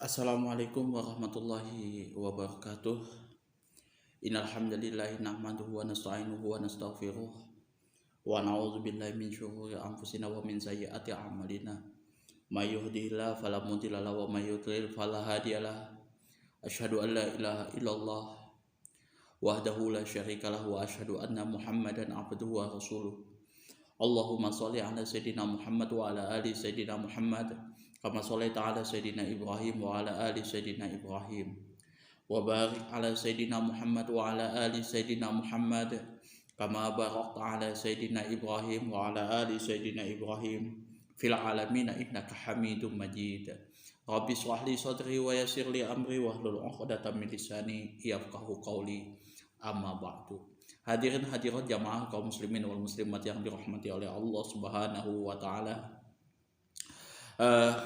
Assalamualaikum warahmatullahi wabarakatuh. Innal hamdalillah nahmaduhu wa nasta'inuhu wa nastaghfiruh wa na'udzu billahi min syururi anfusina wa min sayyiati a'malina. May yahdihillahu fala mudilla lahu wa may yudlil fala hadiyalah. Asyhadu an la ilaha illallah wahdahu la syarika lahu wa asyhadu anna Muhammadan abduhu wa rasuluh. Allahumma sholli ala sayyidina Muhammad wa ala ali sayyidina Muhammad kama shallaita ala sayyidina Ibrahim wa ala ali sayyidina Ibrahim wa barik ala sayyidina Muhammad wa ala ali sayyidina Muhammad kama barakta ala sayyidina Ibrahim wa ala ali sayyidina Ibrahim fil alamin innaka Hamidum Majid. Rabbi shrah li sadri wa yassir li amri wahlul 'uqdatam min lisani yafqahu qawli. Amma ba'du. Hadirin hadirat jamaah kaum muslimin wal muslimat yang dirahmati oleh Allah Subhanahu wa taala.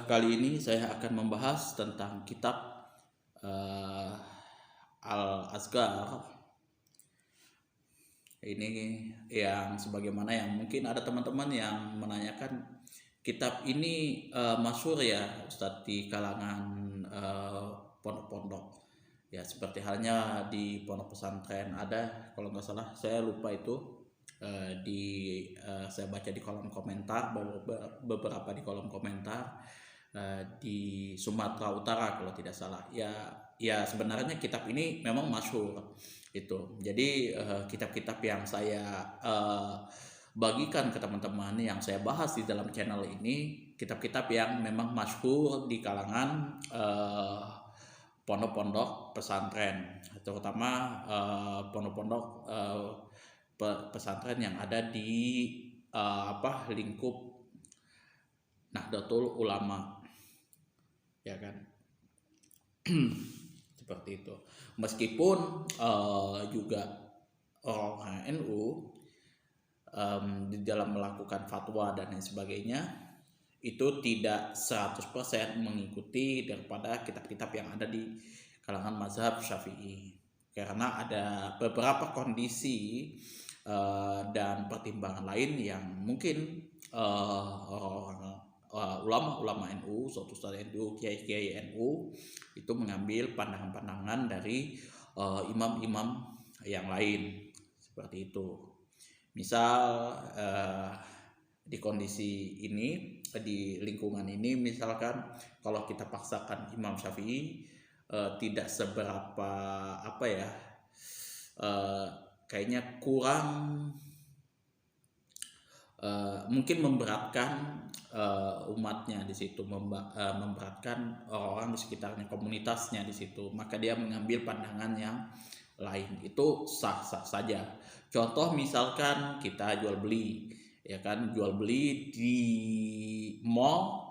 Kali ini saya akan membahas tentang kitab Al-Azkar. Ini yang sebagaimana yang mungkin ada teman-teman yang menanyakan, kitab ini masyhur ya Ustadz di kalangan pondok-pondok. Ya seperti halnya di pondok pesantren ada, kalau nggak salah saya lupa itu, saya baca di kolom komentar, beberapa di kolom komentar di Sumatera Utara kalau tidak salah. Ya sebenarnya kitab ini memang masyhur itu. Jadi kitab-kitab yang saya bagikan ke teman-teman, yang saya bahas di dalam channel ini, kitab-kitab yang memang masyhur di kalangan pondok-pondok pesantren, terutama pondok-pondok pesantren yang ada di lingkup Nahdlatul Ulama, ya kan. Seperti itu. Meskipun juga orang NU di dalam melakukan fatwa dan lain sebagainya itu tidak 100% mengikuti daripada kitab-kitab yang ada di kalangan mazhab Syafi'i, karena ada beberapa kondisi dan pertimbangan lain yang mungkin ulama-ulama NU, suatu ustaz NU, kiai-kiai NU itu mengambil pandangan-pandangan dari imam-imam yang lain, seperti itu. Misal di kondisi ini, di lingkungan ini, misalkan kalau kita paksakan Imam Syafi'i tidak seberapa kayaknya kurang, mungkin memberatkan umatnya di situ, memberatkan orang-orang di sekitarnya, komunitasnya di situ, maka dia mengambil pandangan yang lain. Itu sah-sah saja. Contoh misalkan kita jual beli, ya kan, jual beli di mall,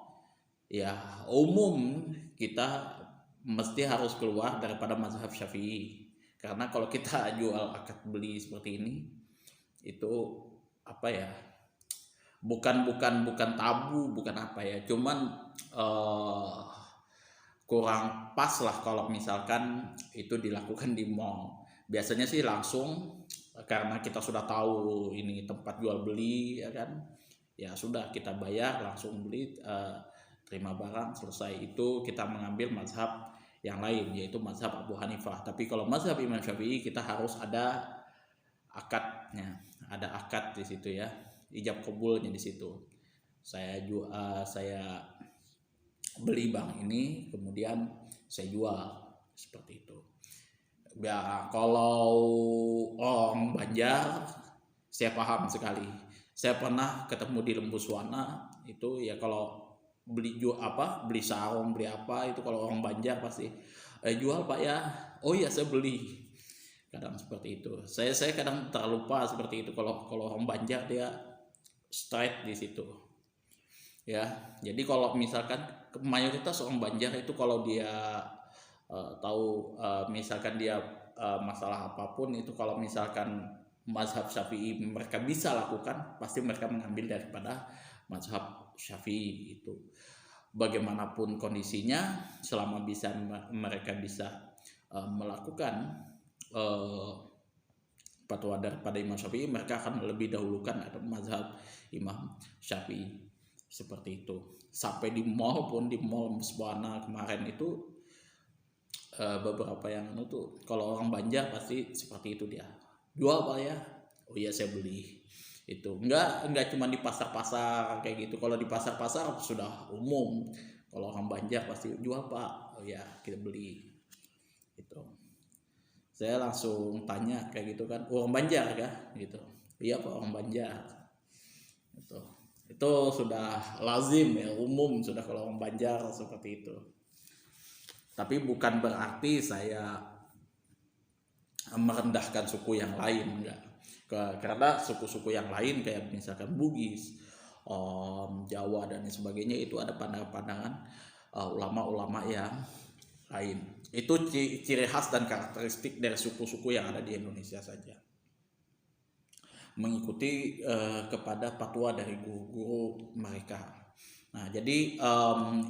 ya umum kita mesti harus keluar daripada mazhab Syafi'i, karena kalau kita jual akad beli seperti ini itu bukan tabu, bukan cuman kurang pas lah kalau misalkan itu dilakukan di mall. Biasanya sih langsung, karena kita sudah tahu ini tempat jual beli, ya kan, ya sudah kita bayar langsung beli, terima barang, selesai. Itu kita mengambil mazhab yang lain, yaitu mazhab Abu Hanifah. Tapi kalau mazhab Imam Syafi'i kita harus ada akadnya, ada akad di situ ya, ijab kabulnya di situ. Saya beli bank ini, kemudian saya jual, seperti itu. Ya kalau orang Banjar saya paham sekali. Saya pernah ketemu di Lembuswana itu, ya kalau beli beli sarung, beli apa itu, kalau orang Banjar pasti jual Pak ya, oh iya saya beli. Kadang seperti itu. Saya kadang terlupa seperti itu. Kalau orang Banjar dia straight di situ. Ya, jadi kalau misalkan mayoritas orang Banjar itu kalau dia tahu misalkan dia masalah apapun itu, kalau misalkan mazhab Syafi'i mereka bisa lakukan, pasti mereka mengambil daripada mazhab Syafi'i itu. Bagaimanapun kondisinya, selama mereka bisa melakukan fatwa daripada Imam Syafi'i, mereka akan lebih dahulukan ada mazhab Imam Syafi'i, seperti itu. Sampai di mall pun, di mall Mesbana kemarin itu beberapa yang tuh kalau orang Banjar pasti seperti itu, dia jual Pak ya, oh iya saya beli. Itu enggak cuma di pasar-pasar kayak gitu. Kalau di pasar-pasar sudah umum, kalau orang Banjar pasti jual Pak, oh ya kita beli. Itu saya langsung tanya kayak gitu kan, orang Banjar kah gitu, iya Pak orang Banjar. Itu sudah lazim ya, umum sudah kalau orang Banjar seperti itu. Tapi bukan berarti saya merendahkan suku yang lain, enggak. Karena suku-suku yang lain kayak misalkan Bugis, Jawa dan sebagainya itu ada pandangan-pandangan ulama-ulama yang lain. Itu ciri khas dan karakteristik dari suku-suku yang ada di Indonesia saja. Mengikuti kepada fatwa dari guru-guru mereka. Nah, jadi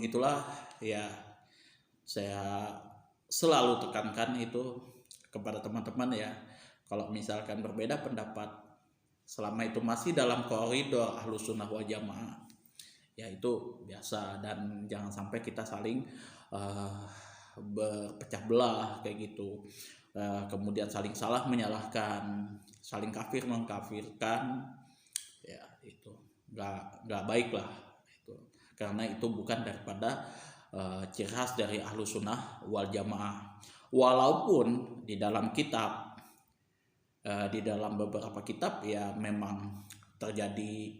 itulah ya saya selalu tekankan itu kepada teman-teman ya. Kalau misalkan berbeda pendapat, selama itu masih dalam koridor Ahlus Sunnah wal Jamaah, ya itu biasa, dan jangan sampai kita saling berpecah belah kayak gitu. Kemudian saling salah menyalahkan, saling kafir mengkafirkan, ya itu nggak baik lah itu, karena itu bukan daripada ciri khas dari Ahlus Sunnah wal Jamaah. Walaupun di dalam kitab, di dalam beberapa kitab ya memang terjadi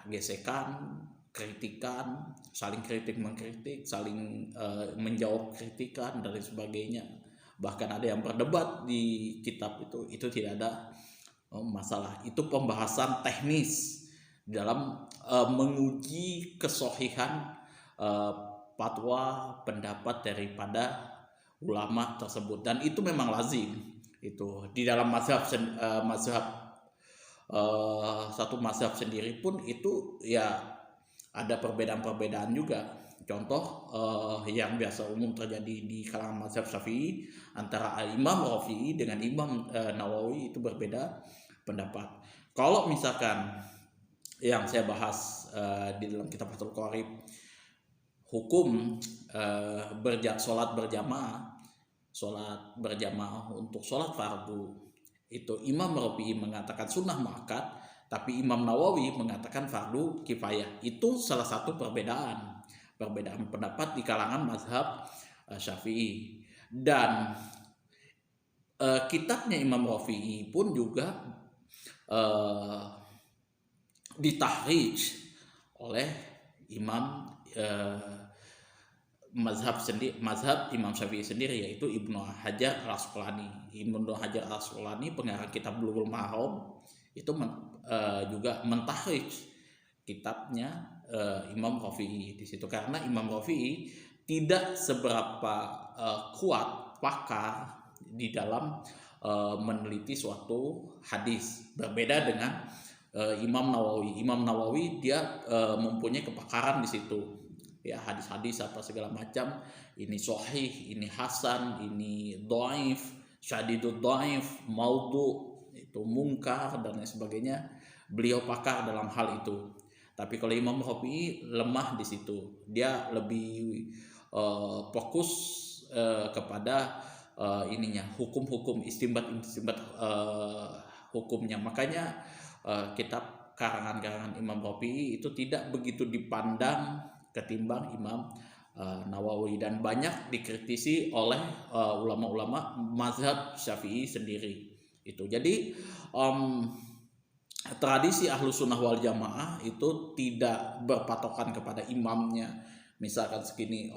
gesekan, kritikan, saling kritik mengkritik, saling menjawab kritikan dan sebagainya. Bahkan ada yang berdebat di kitab itu tidak ada masalah. Itu pembahasan teknis dalam menguji kesohihan fatwa pendapat daripada ulama tersebut, dan itu memang lazim itu di dalam satu mazhab sendiri pun itu ya ada perbedaan-perbedaan juga. Contoh yang biasa umum terjadi di kalangan mazhab Syafi'i antara Imam Rafi'i dengan Imam Nawawi itu berbeda pendapat. Kalau misalkan yang saya bahas di dalam kitab Fathul Qorib, hukum sholat berjamaah untuk sholat fardu, itu Imam Rafi'i mengatakan sunnah muakkad, tapi Imam Nawawi mengatakan fardu kifayah. Itu salah satu perbedaan pendapat di kalangan mazhab Syafi'i. Dan kitabnya Imam Rafi'i pun juga ditahrij oleh Imam mazhab Imam Syafi'i sendiri, yaitu Ibnu Hajar Al-Asqalani. Ibnu Hajar Al-Asqalani pengarang kitab Bulughul Maram itu juga mentahrij kitabnya Imam Rafi'i di situ, karena Imam Rafi'i tidak seberapa kuat pakar di dalam meneliti suatu hadis, berbeda dengan Imam Nawawi. Imam Nawawi dia mempunyai kepakaran di situ. Ya, hadis-hadis apa segala macam, ini sahih, ini hasan, ini dhaif, syadidud dhaif, maudhu, itu mungkar dan lain sebagainya. Beliau pakar dalam hal itu. Tapi kalau Imam Rafi'i lemah di situ. Dia lebih fokus kepada hukum-hukum istinbat hukumnya. Makanya kitab karangan Imam Rafi'i itu tidak begitu dipandang ketimbang Imam Nawawi, dan banyak dikritisi oleh ulama-ulama mazhab Syafi'i sendiri itu. Jadi tradisi Ahlus Sunnah wal Jamaah itu tidak berpatokan kepada imamnya. Misalkan segini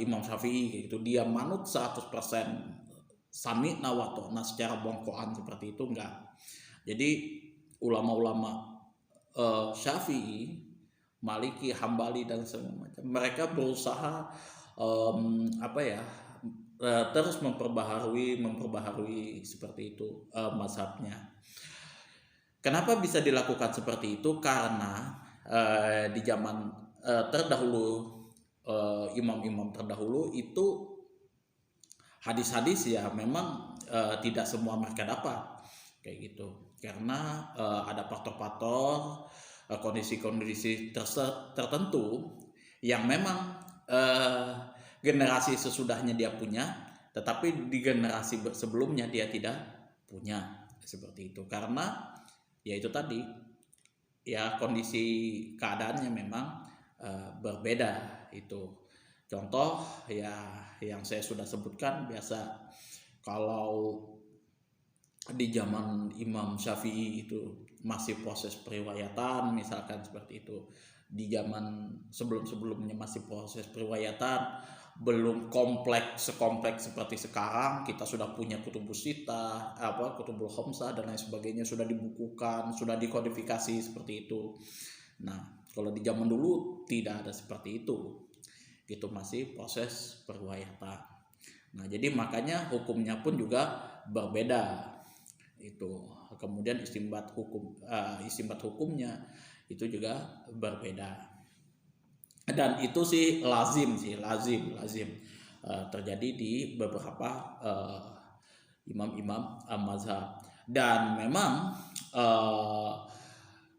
Imam Syafi'i itu dia manut 100% sami'na wa ta'na secara bongkoan seperti itu, enggak. Jadi ulama-ulama Syafi'i, Maliki, Hambali dan semua macam, mereka berusaha terus memperbaharui seperti itu mazhabnya. Kenapa bisa dilakukan seperti itu? Karena di zaman terdahulu, imam-imam terdahulu itu hadis-hadis ya memang tidak semua mereka dapat kayak gitu, karena ada faktor-faktor kondisi-kondisi tertentu yang memang generasi sesudahnya dia punya, tetapi di generasi sebelumnya dia tidak punya, seperti itu. Karena ya itu tadi, ya kondisi keadaannya memang berbeda itu. Contoh ya yang saya sudah sebutkan, biasa kalau di zaman Imam Syafi'i itu masih proses periwayatan, misalkan seperti itu. Di zaman sebelum-sebelumnya masih proses periwayatan, belum sekompleks seperti sekarang. Kita sudah punya kutubus sita, kutubul khamsah dan lain sebagainya, sudah dibukukan, sudah dikodifikasi seperti itu. Nah, kalau di zaman dulu tidak ada seperti itu. Itu masih proses periwayatan. Nah, jadi makanya hukumnya pun juga berbeda itu. Kemudian istimbat hukumnya itu juga berbeda. Dan itu sih lazim terjadi di beberapa imam-imam mazhab. Dan memang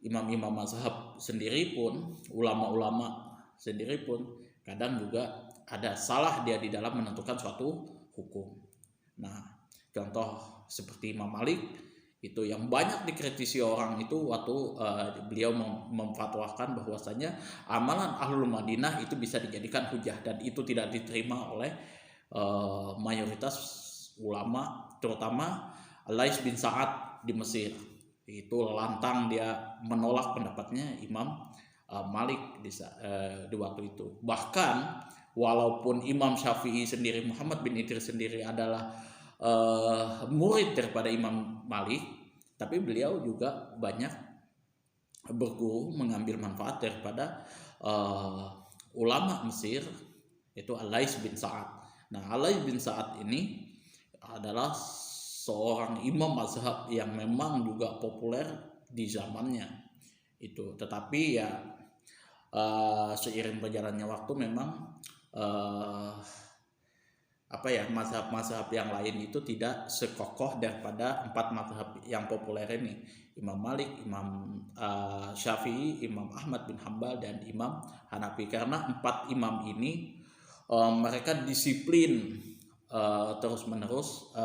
imam-imam mazhab sendiri pun, ulama-ulama sendiri pun kadang juga ada salah dia di dalam menentukan suatu hukum. Nah, contoh seperti Imam Malik itu yang banyak dikritisi orang itu waktu beliau memfatwakan bahwasanya amalan Ahlul Madinah itu bisa dijadikan hujah, dan itu tidak diterima oleh mayoritas ulama, terutama Lais bin Sa'ad di Mesir. Itu lantang dia menolak pendapatnya Imam Malik di waktu itu. Bahkan walaupun Imam Syafi'i sendiri, Muhammad bin Idris sendiri adalah murid daripada Imam Malik, tapi beliau juga banyak berguru, mengambil manfaat daripada ulama Mesir, itu Al-Lais bin Sa'ad. Nah, Al-Lais bin Sa'ad ini adalah seorang imam mazhab yang memang juga populer di zamannya itu. Tetapi ya seiring berjalannya waktu memang mazhab-mazhab yang lain itu tidak sekokoh daripada 4 mazhab yang populer ini, Imam Malik, Imam Syafi'i, Imam Ahmad bin Hambal, dan Imam Hanafi. Karena 4 imam ini mereka disiplin terus-menerus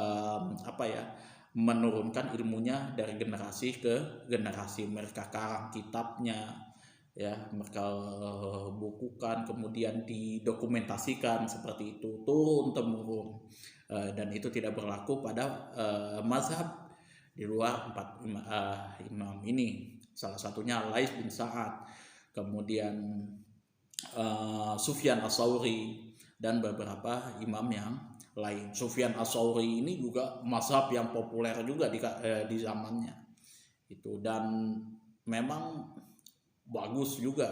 menurunkan ilmunya dari generasi ke generasi. Mereka karang kitabnya, ya, mereka bukukan, kemudian didokumentasikan seperti itu turun temurun, dan itu tidak berlaku pada mazhab di luar 4 imam ini. Salah satunya Lais bin Sa'ad, kemudian Sufyan As-Tsauri, dan beberapa imam yang lain. Sufyan As-Tsauri ini juga mazhab yang populer juga di zamannya itu, dan memang bagus juga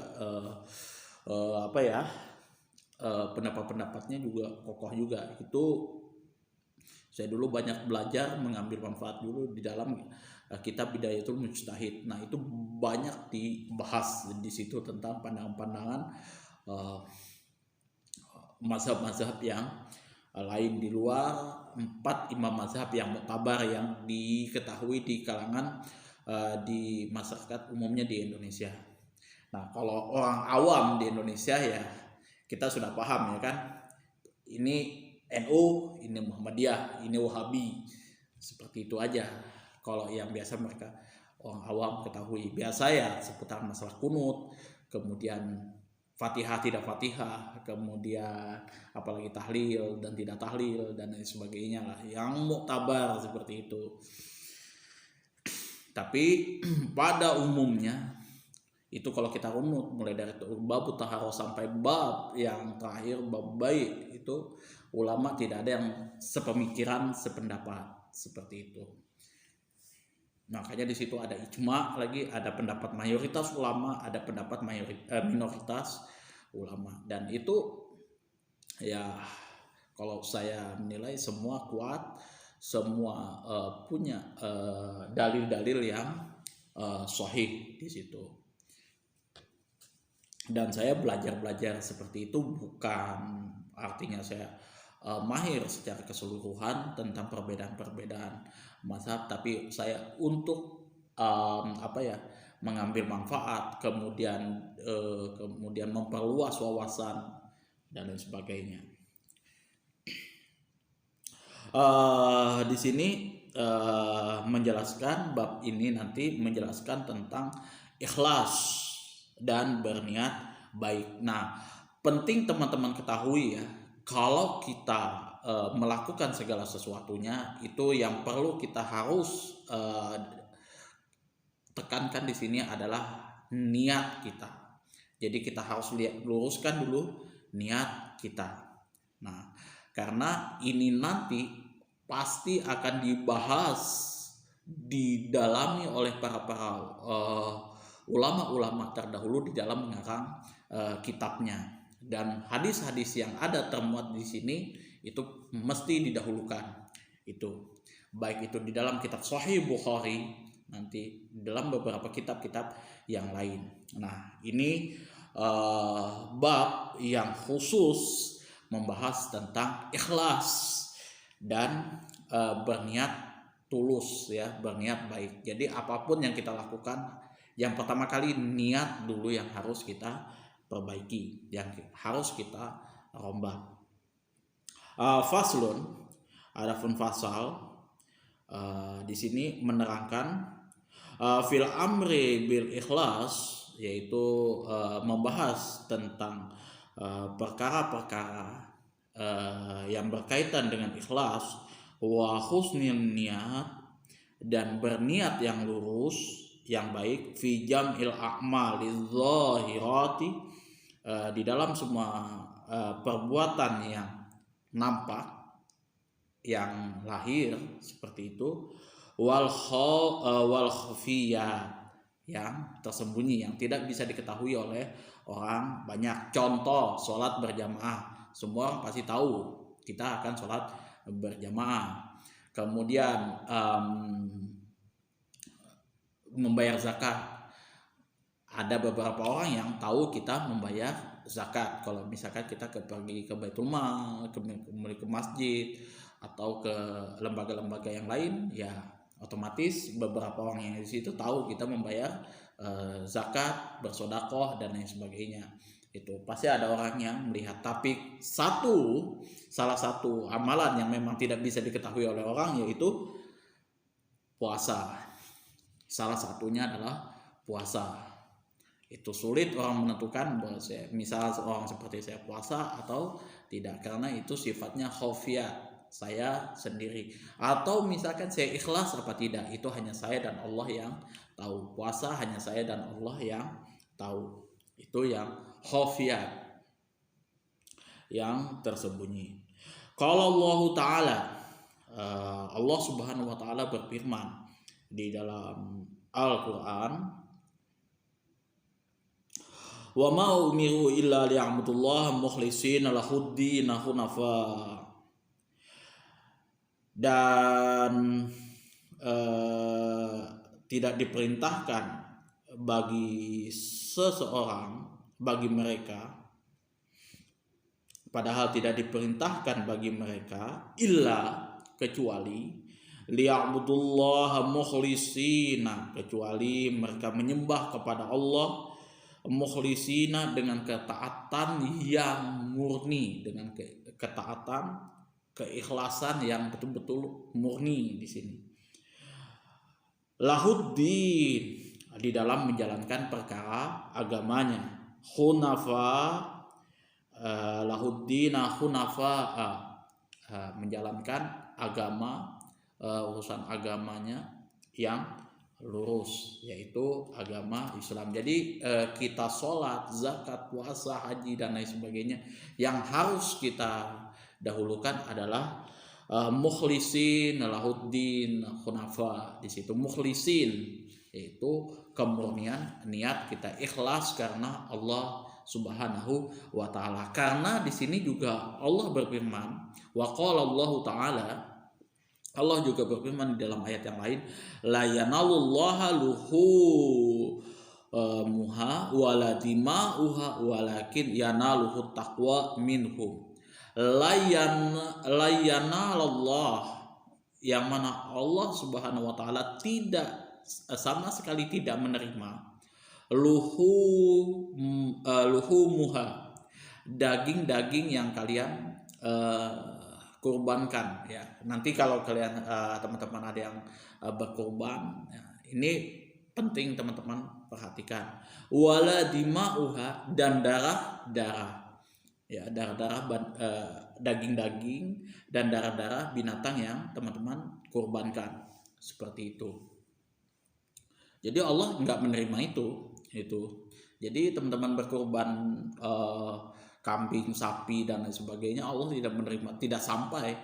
pendapat-pendapatnya juga kokoh juga. Itu saya dulu banyak belajar, mengambil manfaat dulu di dalam kitab Bidayatul Mujtahid. Nah, itu banyak dibahas di situ tentang pandangan-pandangan mazhab-mazhab yang lain di luar 4 imam mazhab yang muktabar yang diketahui di kalangan di masyarakat umumnya di Indonesia. Nah, kalau orang awam di Indonesia ya kita sudah paham ya kan, ini NU, ini Muhammadiyah, ini Wahabi, seperti itu aja. Kalau yang biasa mereka orang awam ketahui, biasa ya seputar masalah kunut, kemudian Fatihah tidak Fatihah, kemudian apalagi tahlil dan tidak tahlil dan lain sebagainya lah, yang muktabar seperti itu. Tapi pada umumnya itu kalau kita runut mulai dari bab taharah sampai bab yang terakhir bab baik, itu ulama tidak ada yang sepemikiran, sependapat seperti itu. Makanya di situ ada ijma lagi, ada pendapat mayoritas ulama, ada pendapat minoritas ulama, dan itu ya kalau saya menilai semua kuat, semua punya dalil-dalil yang sahih di situ. Dan saya belajar seperti itu bukan artinya saya mahir secara keseluruhan tentang perbedaan-perbedaan mazhab, tapi saya untuk mengambil manfaat, kemudian memperluas wawasan dan lain sebagainya. Di sini menjelaskan bab ini nanti menjelaskan tentang ikhlas dan berniat baik. Nah, penting teman-teman ketahui ya, kalau kita melakukan segala sesuatunya, itu yang perlu kita harus tekankan di sini adalah niat kita. Jadi kita harus luruskan dulu niat kita. Nah, karena ini nanti pasti akan dibahas, didalami oleh para ulama-ulama terdahulu di dalam mengarang kitabnya. Dan hadis-hadis yang ada termuat di sini itu mesti didahulukan. Itu baik itu di dalam kitab Sahih Bukhari, nanti dalam beberapa kitab-kitab yang lain. Nah, ini bab yang khusus membahas tentang ikhlas dan berniat tulus ya, berniat baik. Jadi apapun yang kita lakukan, yang pertama kali niat dulu yang harus kita perbaiki, yang harus kita rombak. Faslun, adapun fasal di sini menerangkan fil amri bil ikhlas, yaitu membahas tentang perkara-perkara yang berkaitan dengan ikhlas, wa husnul niat, dan berniat yang lurus, yang baik, fi jam'il a'maliz zahirati, di dalam semua perbuatan yang nampak, yang lahir seperti itu, wal khafiyat, yang tersembunyi, yang tidak bisa diketahui oleh orang banyak. Contoh, sholat berjamaah, semua orang pasti tahu kita akan sholat berjamaah. Kemudian membayar zakat, ada beberapa orang yang tahu kita membayar zakat. Kalau misalkan kita pergi ke Baitul Mal, ke masjid atau ke lembaga-lembaga yang lain, ya otomatis beberapa orang yang di situ tahu kita membayar zakat, bersedekah dan lain sebagainya. Itu pasti ada orang yang melihat. Tapi salah satu amalan yang memang tidak bisa diketahui oleh orang, yaitu puasa. Salah satunya adalah puasa. Itu sulit orang menentukan bahwa misal orang seperti saya puasa atau tidak, karena itu sifatnya khafiyah, saya sendiri. Atau misalkan saya ikhlas apa tidak, itu hanya saya dan Allah yang tahu. Puasa hanya saya dan Allah yang tahu. Itu yang khafiyat, yang tersembunyi. Kalau Allah Ta'ala, Allah Subhanahu wa Ta'ala berfirman di dalam Al-Quran, wa ma umiru illa liya'budullaha mukhlishina lahud-din hunafa. Dan tidak diperintahkan bagi seseorang, bagi mereka, padahal tidak diperintahkan bagi mereka illa, kecuali liya'budullaha mukhlishina, kecuali mereka menyembah kepada Allah mukhlishina, dengan ketaatan yang murni, dengan ketaatan, keikhlasan yang betul-betul murni di sini. Lahuddin, di dalam menjalankan perkara agamanya. Hunafa, lahuddina hunafa, menjalankan agama, urusan agamanya yang lurus, yaitu agama Islam. Jadi kita sholat, zakat, puasa, haji dan lain sebagainya, yang harus kita dahulukan adalah mukhlisin lahuddin hunafa. Di situ mukhlisin, yaitu kemurnian niat kita, ikhlas karena Allah Subhanahu wa Ta'ala. Karena di sini juga Allah berfirman, wa qala Allah Ta'ala, Allah juga berfirman di dalam ayat yang lain, la yanalullaha luhumuha wala dima'uha walakin yanaluhu taqwa minhum. Layanalallah, yang mana Allah Subhanahu wa Ta'ala tidak, sama sekali tidak menerima luhumuha, daging-daging yang kalian kurbankan ya. Nanti kalau kalian teman-teman ada yang berkurban ya, ini penting teman-teman perhatikan. Wala dima'uha, dan darah-darah ya, darah-darah daging-daging dan darah-darah binatang yang teman-teman kurbankan, seperti itu. Jadi Allah nggak menerima itu. Jadi teman-teman berkurban kambing, sapi dan lain sebagainya, Allah tidak menerima, tidak sampai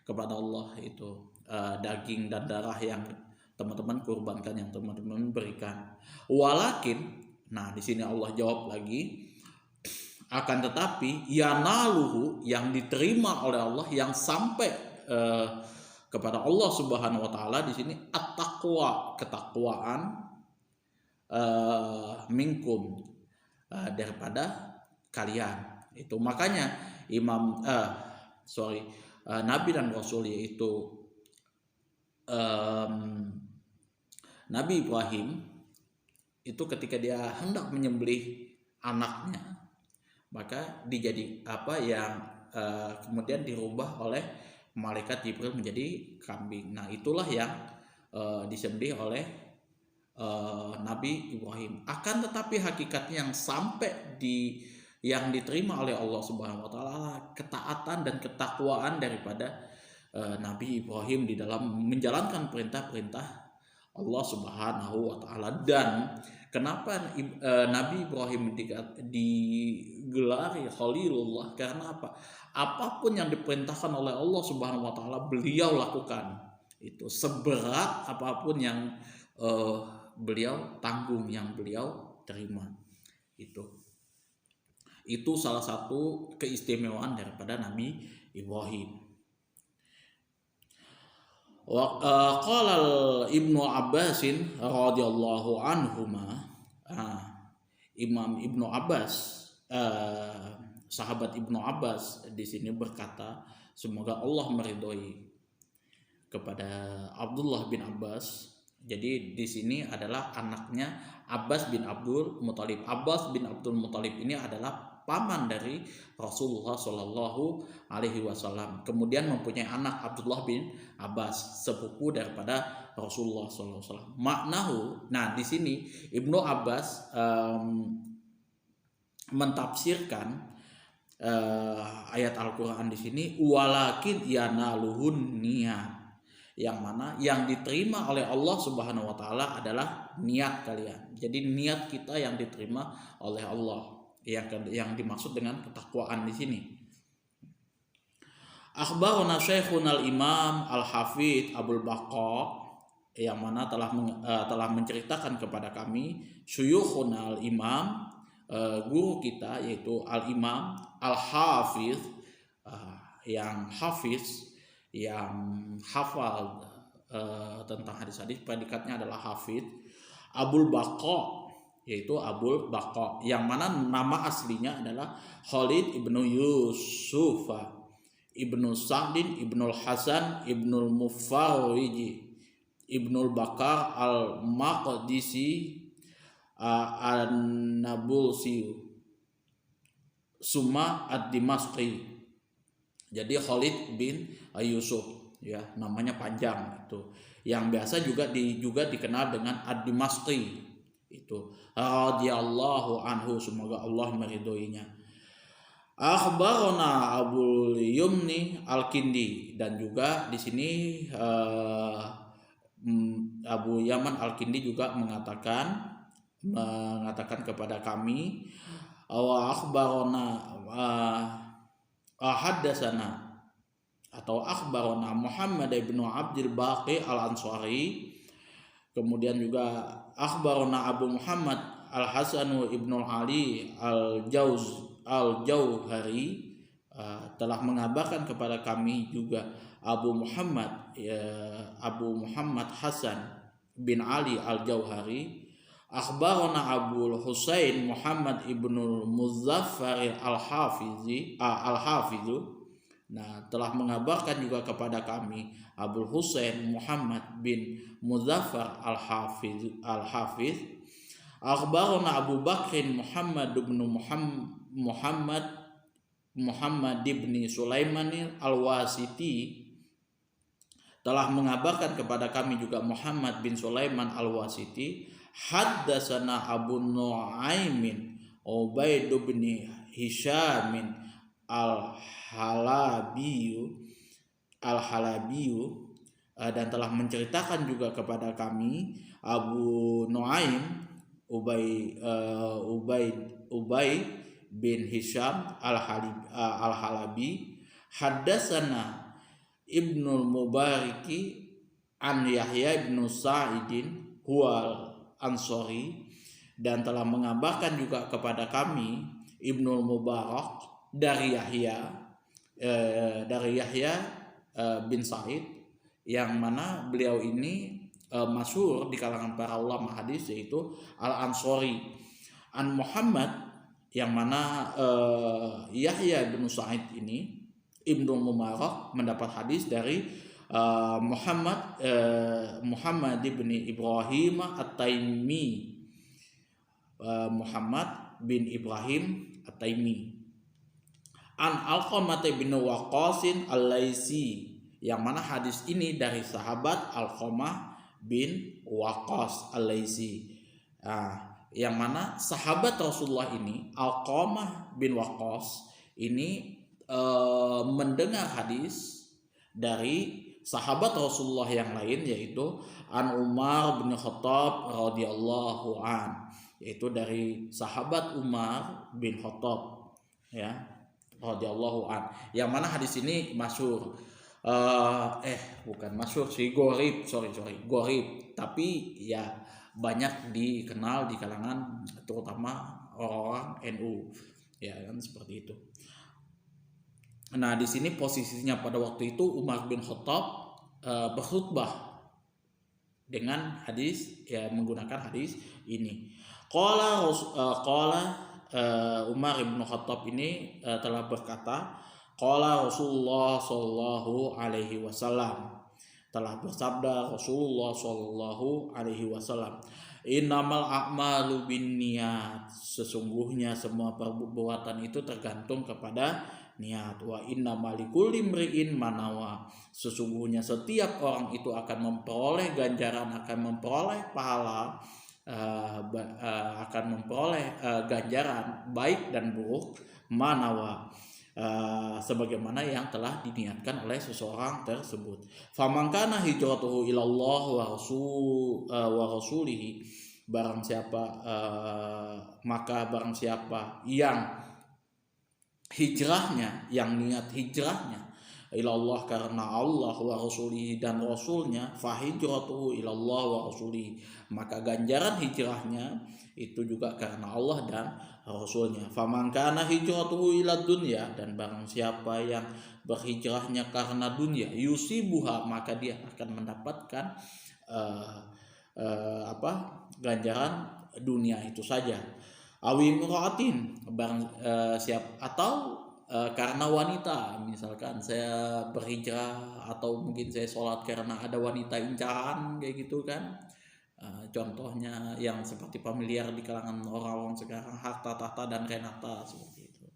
kepada Allah itu daging dan darah yang teman-teman kurbankan, yang teman-teman berikan. Walakin, nah di sini Allah jawab lagi, akan tetapi yanaluhu, yang diterima oleh Allah, yang sampai kepada Allah Subhanahu wa taala di sini at-taqwa, ketakwaan, minkum, daripada kalian. Itu makanya Nabi dan Rasul, yaitu Nabi Ibrahim itu ketika dia hendak menyembelih anaknya, maka kemudian dirubah oleh malaikat Jibril menjadi kambing. Nah itulah yang disembelih oleh Nabi Ibrahim. Akan tetapi hakikatnya yang diterima oleh Allah Subhanahu wa taala ketaatan dan ketakwaan daripada Nabi Ibrahim di dalam menjalankan perintah-perintah Allah Subhanahu wa taala. Dan kenapa Nabi Ibrahim digelari Khalilullah? Karena apa? Apapun yang diperintahkan oleh Allah Subhanahu wa taala beliau lakukan. Itu seberat apapun yang beliau tanggung, yang beliau terima. Itu salah satu keistimewaan daripada Nabi Ibrahim. Qala Ibnu Abbasin radhiyallahu anhuma, Imam Ibnu Abbas, sahabat Ibnu Abbas di sini berkata, semoga Allah meridhoi kepada Abdullah bin Abbas. Jadi di sini adalah anaknya Abbas bin Abdul Muthalib. Abbas bin Abdul Muthalib ini adalah paman dari Rasulullah Shallallahu Alaihi Wasallam. Kemudian mempunyai anak Abdullah bin Abbas, sepupu daripada Rasulullah Shallallahu Alaihi Wasallam. Maknahu, nah di sini Ibnu Abbas mentafsirkan ayat Al-Quran di sini, walakin yanaluhun niat, yang mana yang diterima oleh Allah Subhanahu wa taala adalah niat kalian. Jadi niat kita yang diterima oleh Allah, yang dimaksud dengan ketakwaan di sini. Akhbarana Syekhuna al-Imam Al-Hafidz Abdul Baqa, yang mana telah menceritakan kepada kami syuyukhuna al-Imam, guru kita, yaitu Al-Imam Al-Hafidz, yang hafiz, yang hafal tentang hadis-hadis, predikatnya adalah hafidz, Abul Baqa, yaitu Abul Baqa, yang mana nama aslinya adalah Khalid ibnu Yusuf ibnu Sa'din ibnu Hasan ibnu Mufarriji ibnu Bakar al-Maqdisi an-Nabulsi Summa ad-Dimashqi. Jadi Khalid bin Yusuf, ya namanya panjang itu, yang biasa juga dikenal dengan ad-Dimashqi itu, radhiyallahu anhu, semoga Allah meridhoinya. Akhbarana Abu Yumni Al-Kindi, dan juga di sini Abu Yaman Al-Kindi juga mengatakan kepada kami, wa akhbarana haddatsana atau akhbarana Muhammad ibnu Abdul Baqi Al-Ansari, kemudian juga akhbarana Abu Muhammad Al-Hasan ibnu Ali Al-Jauhari, telah mengabarkan kepada kami juga Abu Muhammad Hasan bin Ali Al-Jauhari. Akhbarana Abu Husain Muhammad ibnu Muzaffar Al-Hafizu, nah telah mengabarkan juga kepada kami Abu Husain Muhammad bin Muzaffar Al-Hafiz. Akhbarana Abu Bakrin Muhammad ibn Sulaiman al-Wasiti telah mengabarkan kepada kami juga Muhammad bin Sulaiman al-Wasiti, haddatsana Abu Nuaimin Ubaid bin Hisham al-Halabiyu dan telah menceritakan juga kepada kami Abu Nuaim Ubay bin Hisham al-Halabi, haddatsana Ibnu Mubariki an Yahya ibnu Sa'idin huwal Ansori, dan telah mengabarkan juga kepada kami Ibnu Mubarak dari Yahya bin Sa'id, yang mana beliau ini masyhur di kalangan para ulama hadis, yaitu Al-Ansori, an Muhammad, yang mana Yahya bin Sa'id ini Ibnu Mubarak mendapat hadis dari Muhammad bin Ibrahim At-Taimi, Muhammad bin Ibrahim At-Taimi, an Alqamah bin Waqqas Al-Laisi, yang mana hadis ini dari sahabat Alqamah bin Waqqas Al-Laisi, yang mana sahabat Rasulullah ini Alqamah bin Waqqas ini mendengar hadis dari sahabat Rasulullah yang lain, yaitu an Umar bin Khattab radhiyallahu an, yaitu dari sahabat Umar bin Khattab, ya, radhiyallahu an, yang mana hadis ini masyhur, bukan masyhur sih, gorib, tapi ya banyak dikenal di kalangan terutama orang NU, ya kan, seperti itu. Nah, di sini posisinya pada waktu itu Umar bin Khattab berkhutbah dengan hadis, ya, menggunakan hadis ini. Qala Umar bin Khattab ini telah berkata, qala Rasulullah sallallahu alaihi wasallam, telah bersabda Rasulullah sallallahu alaihi wasallam, innamal a'malu binniyat, sesungguhnya semua perbuatan itu tergantung kepada niat, wa innamal likulli imri'in manawa, sesungguhnya setiap orang itu akan memperoleh ganjaran, akan memperoleh pahala, akan memperoleh ganjaran baik dan buruk, manawa, sebagaimana yang telah diniatkan oleh seseorang tersebut. Faman kana hijratuhu ilallah wa rasulihi, barang siapa yang hijrahnya, yang niat hijrahnya ilallah karena Allah wa rasulihi dan rasulnya, fa hijratuhu ilallah wa rasulihi, maka ganjaran hijrahnya itu juga karena Allah dan rasulnya. Faman kana hijratuhu ila dunya, dan barang siapa yang berhijrahnya karena dunia, yusibuha, maka dia akan mendapatkan ganjaran dunia itu saja. Awi muraatin, atau karena wanita, misalkan saya berhijrah atau mungkin saya sholat karena ada wanita incaran, kayak gitu kan. Contohnya yang seperti familiar di kalangan orang-orang sekarang, harta tahta dan renata, seperti itu.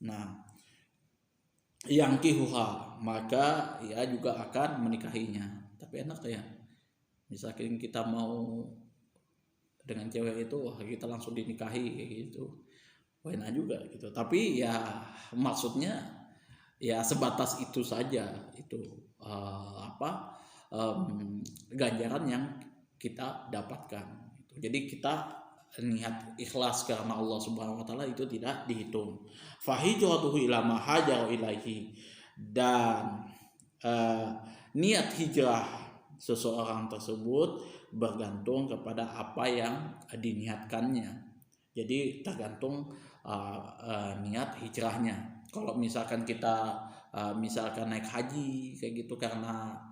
Nah, yang kihuha, maka ia juga akan menikahinya. Tapi enak ya, misalkan kita mau dengan cewek itu, kita langsung dinikahi kayak gitu, enak juga gitu. Tapi ya maksudnya ya sebatas itu saja, itu ganjaran yang kita dapatkan. Jadi kita niat ikhlas karena Allah Subhanahu wa taala itu tidak dihitung. Fa hijratuhu ila ma hajara ilaihi, dan niat hijrah seseorang tersebut bergantung kepada apa yang diniatkannya. Jadi tergantung niat hijrahnya. Kalau misalkan kita misalkan naik haji kayak gitu karena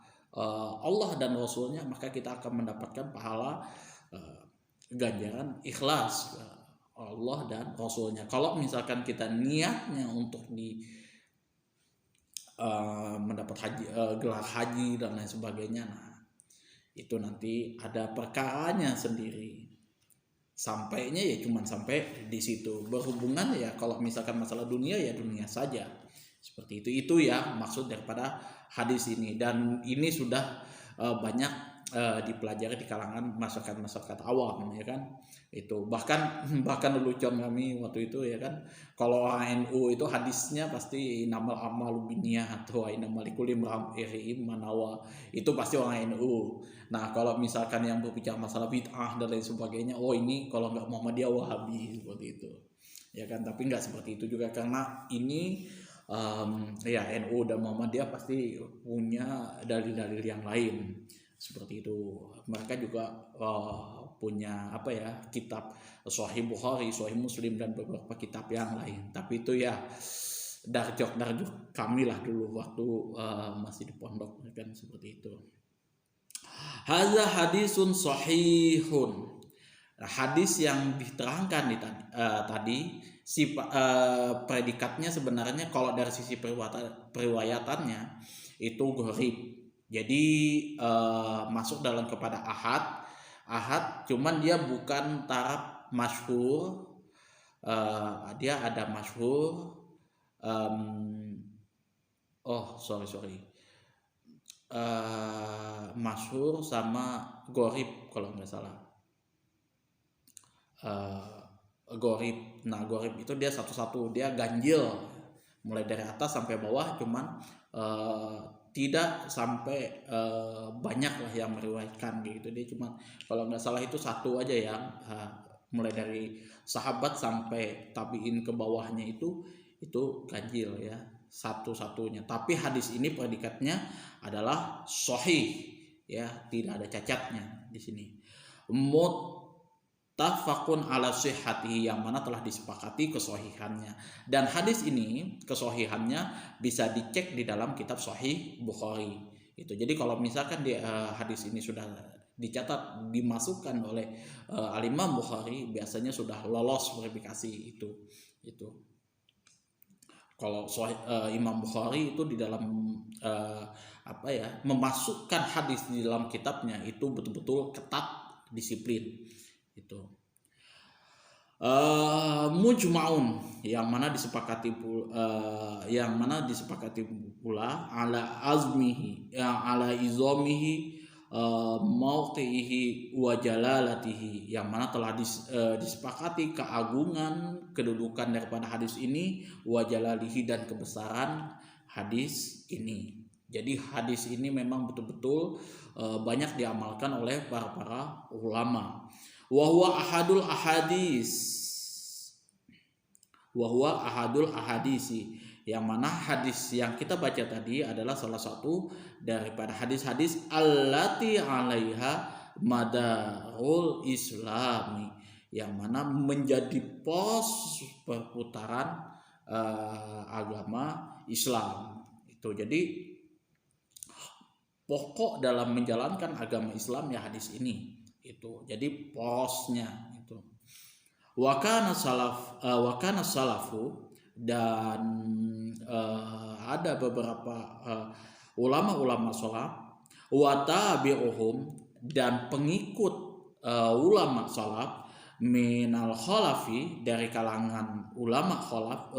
Allah dan Rasulnya, maka kita akan mendapatkan pahala ganjaran ikhlas Allah dan Rasulnya. Kalau misalkan kita niatnya untuk mendapat haji, gelar haji dan lain sebagainya, nah itu nanti ada perkaranya sendiri. sampainya ya cuman sampai di situ. Berhubungan ya kalau misalkan masalah dunia ya dunia saja. Seperti itu ya maksud daripada hadis ini, dan ini sudah banyak dipelajari di kalangan masyarakat awam ya kan. Itu bahkan lelucon kami waktu itu ya kan, kalau orang NU itu hadisnya pasti inamal amalu binniyat atau inamal likulli imri'in ma nawa, itu pasti orang NU. Nah kalau misalkan yang berbicara masalah bid'ah dan lain sebagainya, oh ini kalau nggak Muhammadiyah Wahabi, seperti itu ya kan. Tapi nggak seperti itu juga, karena ini ya NU dan Muhammadiyah pasti punya dalil-dalil yang lain seperti itu. Mereka juga punya kitab Sahih Bukhari, Sahih Muslim, dan beberapa kitab yang lain. Tapi itu ya darjok kami lah dulu waktu masih di pondok kan, seperti itu. Hadza hadisun sahihun. Hadis yang diterangkan tadi predikatnya sebenarnya kalau dari sisi periwayatannya itu gharib. Jadi masuk dalam kepada ahad, cuman dia bukan taraf masyhur. Dia ada masyhur, masyhur sama gharib kalau nggak salah. Gharib. Nah, gharib itu dia satu-satu, dia ganjil mulai dari atas sampai bawah, cuman tidak sampai banyak lah yang meriwayatkan gitu. Dia cuma kalau nggak salah itu satu aja yang mulai dari sahabat sampai tabiin ke bawahnya itu ganjil ya, satu-satunya. Tapi hadis ini predikatnya adalah sahih ya, tidak ada cacatnya di sini. Muttafaqun ala sihhatihi, yang mana telah disepakati kesahihannya. Dan hadis ini kesahihannya bisa dicek di dalam kitab Sahih Bukhari. Itu. Jadi kalau misalkan di hadis ini sudah dicatat, dimasukkan oleh Al-Imam Bukhari, biasanya sudah lolos verifikasi itu. Kalau Imam Bukhari itu di dalam memasukkan hadis di dalam kitabnya itu betul-betul ketat, disiplin. Itu mujma'un, yang mana disepakati pula ala azmihi, ala izomihi, mauqihi wa jalalatihi, yang mana telah disepakati keagungan kedudukan daripada hadis ini, wa jalalihi, dan kebesaran hadis ini. Jadi hadis ini memang betul-betul banyak diamalkan oleh para ulama. Wa huwa ahadul ahadisi, yang mana hadis yang kita baca tadi adalah salah satu daripada hadis-hadis allati 'alaiha madarul islami, yang mana menjadi pos perputaran agama Islam. Itu jadi pokok dalam menjalankan agama Islam ya hadis ini. Itu jadi posnya itu. Wa kana salafu, dan ada beberapa ulama-ulama salaf, wa tabi'uhum, dan pengikut ulama salaf, minal khalafi, dari kalangan ulama khalaf,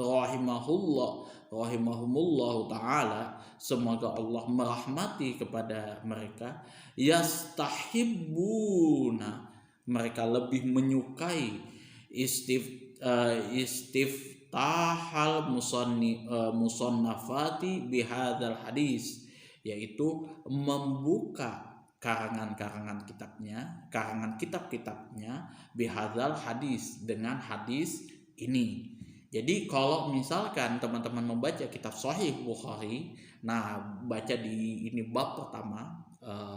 rahimahumullahu ta'ala, semoga Allah merahmati kepada mereka, yastahibbuna, mereka lebih menyukai istiftahal musannafati bihadzal hadis, yaitu membuka karangan kitab-kitabnya bihadzal hadis, dengan hadis ini. Jadi kalau misalkan teman-teman membaca kitab Sahih Bukhari, nah baca di ini bab pertama,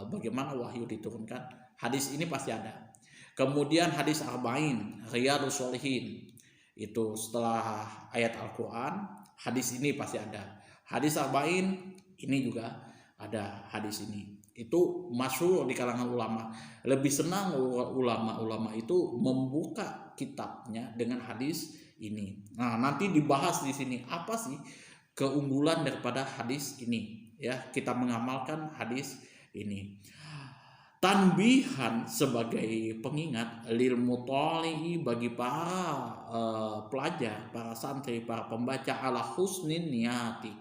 bagaimana wahyu diturunkan, hadis ini pasti ada. Kemudian hadis arba'in, Riyadhus Shalihin, itu setelah ayat Al-Quran, hadis ini pasti ada. Hadis arba'in ini juga ada hadis ini. Itu masyhur di kalangan ulama. Lebih senang ulama-ulama itu membuka kitabnya dengan hadis ini. Nah, nanti dibahas di sini apa sih keunggulan daripada hadis ini ya, kita mengamalkan hadis ini. tanbihan sebagai pengingat lil mutali'i bagi para pelajar, para santri, para pembaca ala husnin niyati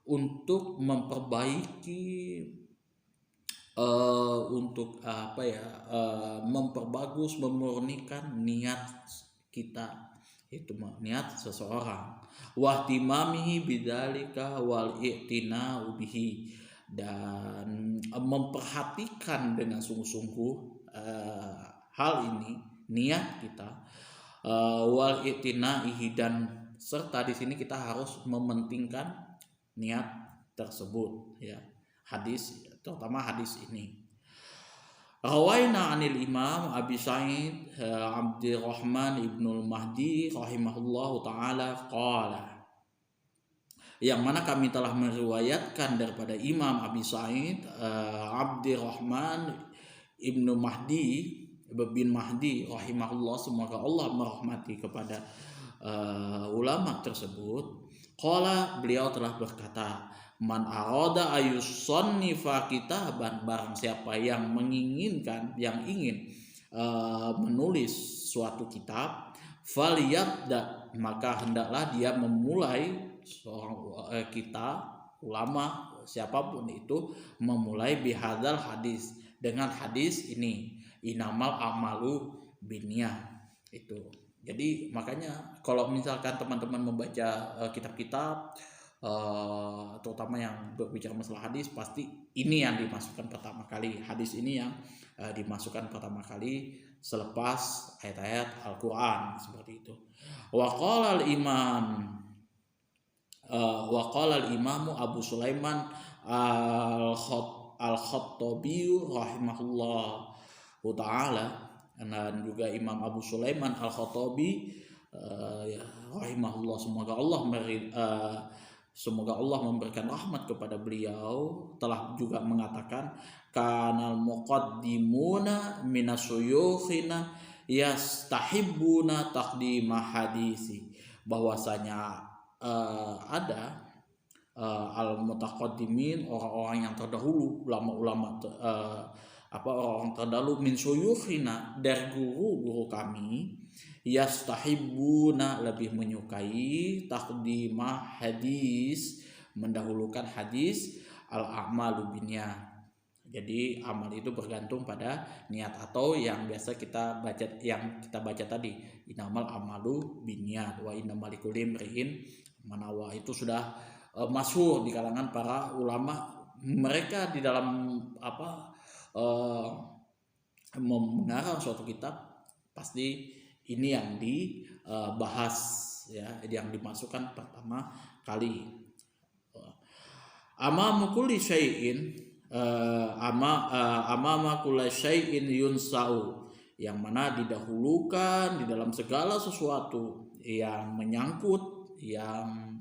untuk memperbaiki memperbagus, memurnikan niat kita, itu niat seseorang, wahtimamihi bidzalika wal i'tina'u bihi, dan memperhatikan dengan sungguh-sungguh hal ini, niat kita, wal i'tina'ihi, dan serta di sini kita harus mementingkan niat tersebut ya. Hadis, terutama hadis ini. Rawaina anil Imam Abi Sa'id Abdurrahman ibnul Mahdi rahimahullahu taala qala, yang mana kami telah meriwayatkan daripada Imam Abi Sa'id Abdurrahman ibnu Mahdi bin Mahdi rahimahullah, semoga Allah merahmati kepada ulama tersebut. Qala, beliau telah berkata, man arada ayusannifa kitaban, barang siapa yang menginginkan, yang ingin menulis suatu kitab, faliyabda, maka hendaklah dia memulai, seorang kita, ulama siapapun itu, memulai bihadzal hadis, dengan hadis ini, inamal amalu binniyah. Itu jadi makanya kalau misalkan teman-teman membaca kitab-kitab terutama yang berbicara masalah hadis, pasti ini yang dimasukkan pertama kali, hadis ini yang dimasukkan pertama kali selepas ayat-ayat Al-Quran, seperti itu. Wa qala al-imamu Abu Sulaiman al-Khattabi rahimahullahu ta'ala, dan juga Imam Abu Sulaiman al-Khattabi rahimahullah, semoga Allah memberikan rahmat kepada beliau, telah juga mengatakan, kanal muqaddimuna minasyuyukhina yastahibbuna taqdima hadisi, bahwasanya ada al-mutaqaddimin, orang-orang yang terdahulu, ulama-ulama orang terdahulu, min syuyukhina, dari guru-guru kami, yastahibbuna, lebih menyukai, taqdimah hadis, mendahulukan hadis, al-a'malu binniyat. Jadi amal itu bergantung pada niat, atau yang biasa kita baca tadi, innamal amalu binniyat wa innamal likulli imri'in manawa. Itu sudah masyhur di kalangan para ulama. Mereka di dalam mengarang suatu kitab, pasti ini yang dibahas ya, yang dimasukkan pertama kali. Amama kulli syai'in amama kulli syai'in yunsa'u, yang mana didahulukan di dalam segala sesuatu yang menyangkut, yang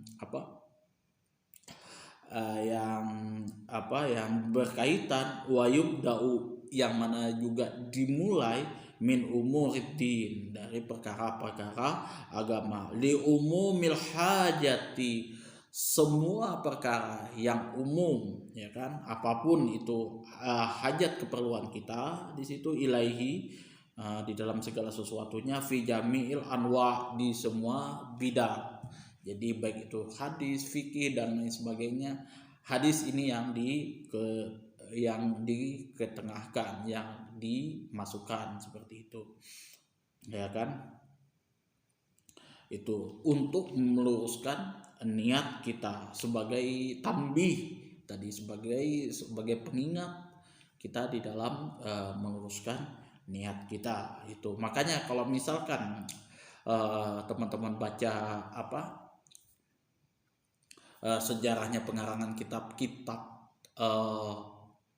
berkaitan, wa yubda'u, yang mana juga dimulai, min umuriddin, dari perkara-perkara agama, li umumil hajati, semua perkara yang umum, ya kan, apapun itu hajat, keperluan kita di situ, ilaihi, di dalam segala sesuatunya, fi jami'il anwa, di semua bidang. Jadi baik itu hadis, fikih, dan lain sebagainya, hadis ini yang diketengahkan, yang dimasukkan, seperti itu, ya kan. Itu untuk meluruskan niat kita, sebagai tanbih tadi, sebagai pengingat kita di dalam meluruskan niat kita itu. Makanya kalau misalkan teman-teman baca sejarahnya pengarangan kitab-kitab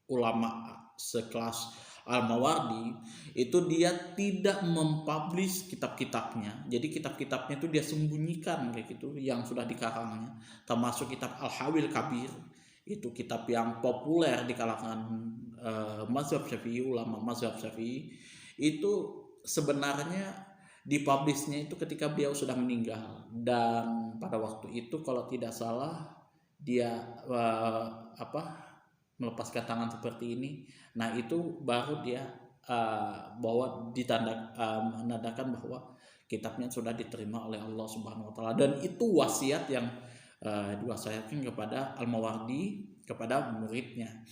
ulama sekelas Al-Mawardi, itu dia tidak mempublish kitab-kitabnya. Jadi kitab-kitabnya itu dia sembunyikan kayak gitu, yang sudah dikarangnya, termasuk kitab Al-Hawil Kabir, itu kitab yang populer di kalangan mazhab Syafi'i, ulama mazhab Syafi'i. Itu sebenarnya dipublishnya itu ketika beliau sudah meninggal, dan pada waktu itu kalau tidak salah dia melepaskan tangan seperti ini. Nah itu baru dia bahwa menandakan bahwa kitabnya sudah diterima oleh Allah Subhanahu Wa Taala. Dan itu wasiat yang diwasiatkan kepada Al-Mawardi kepada muridnya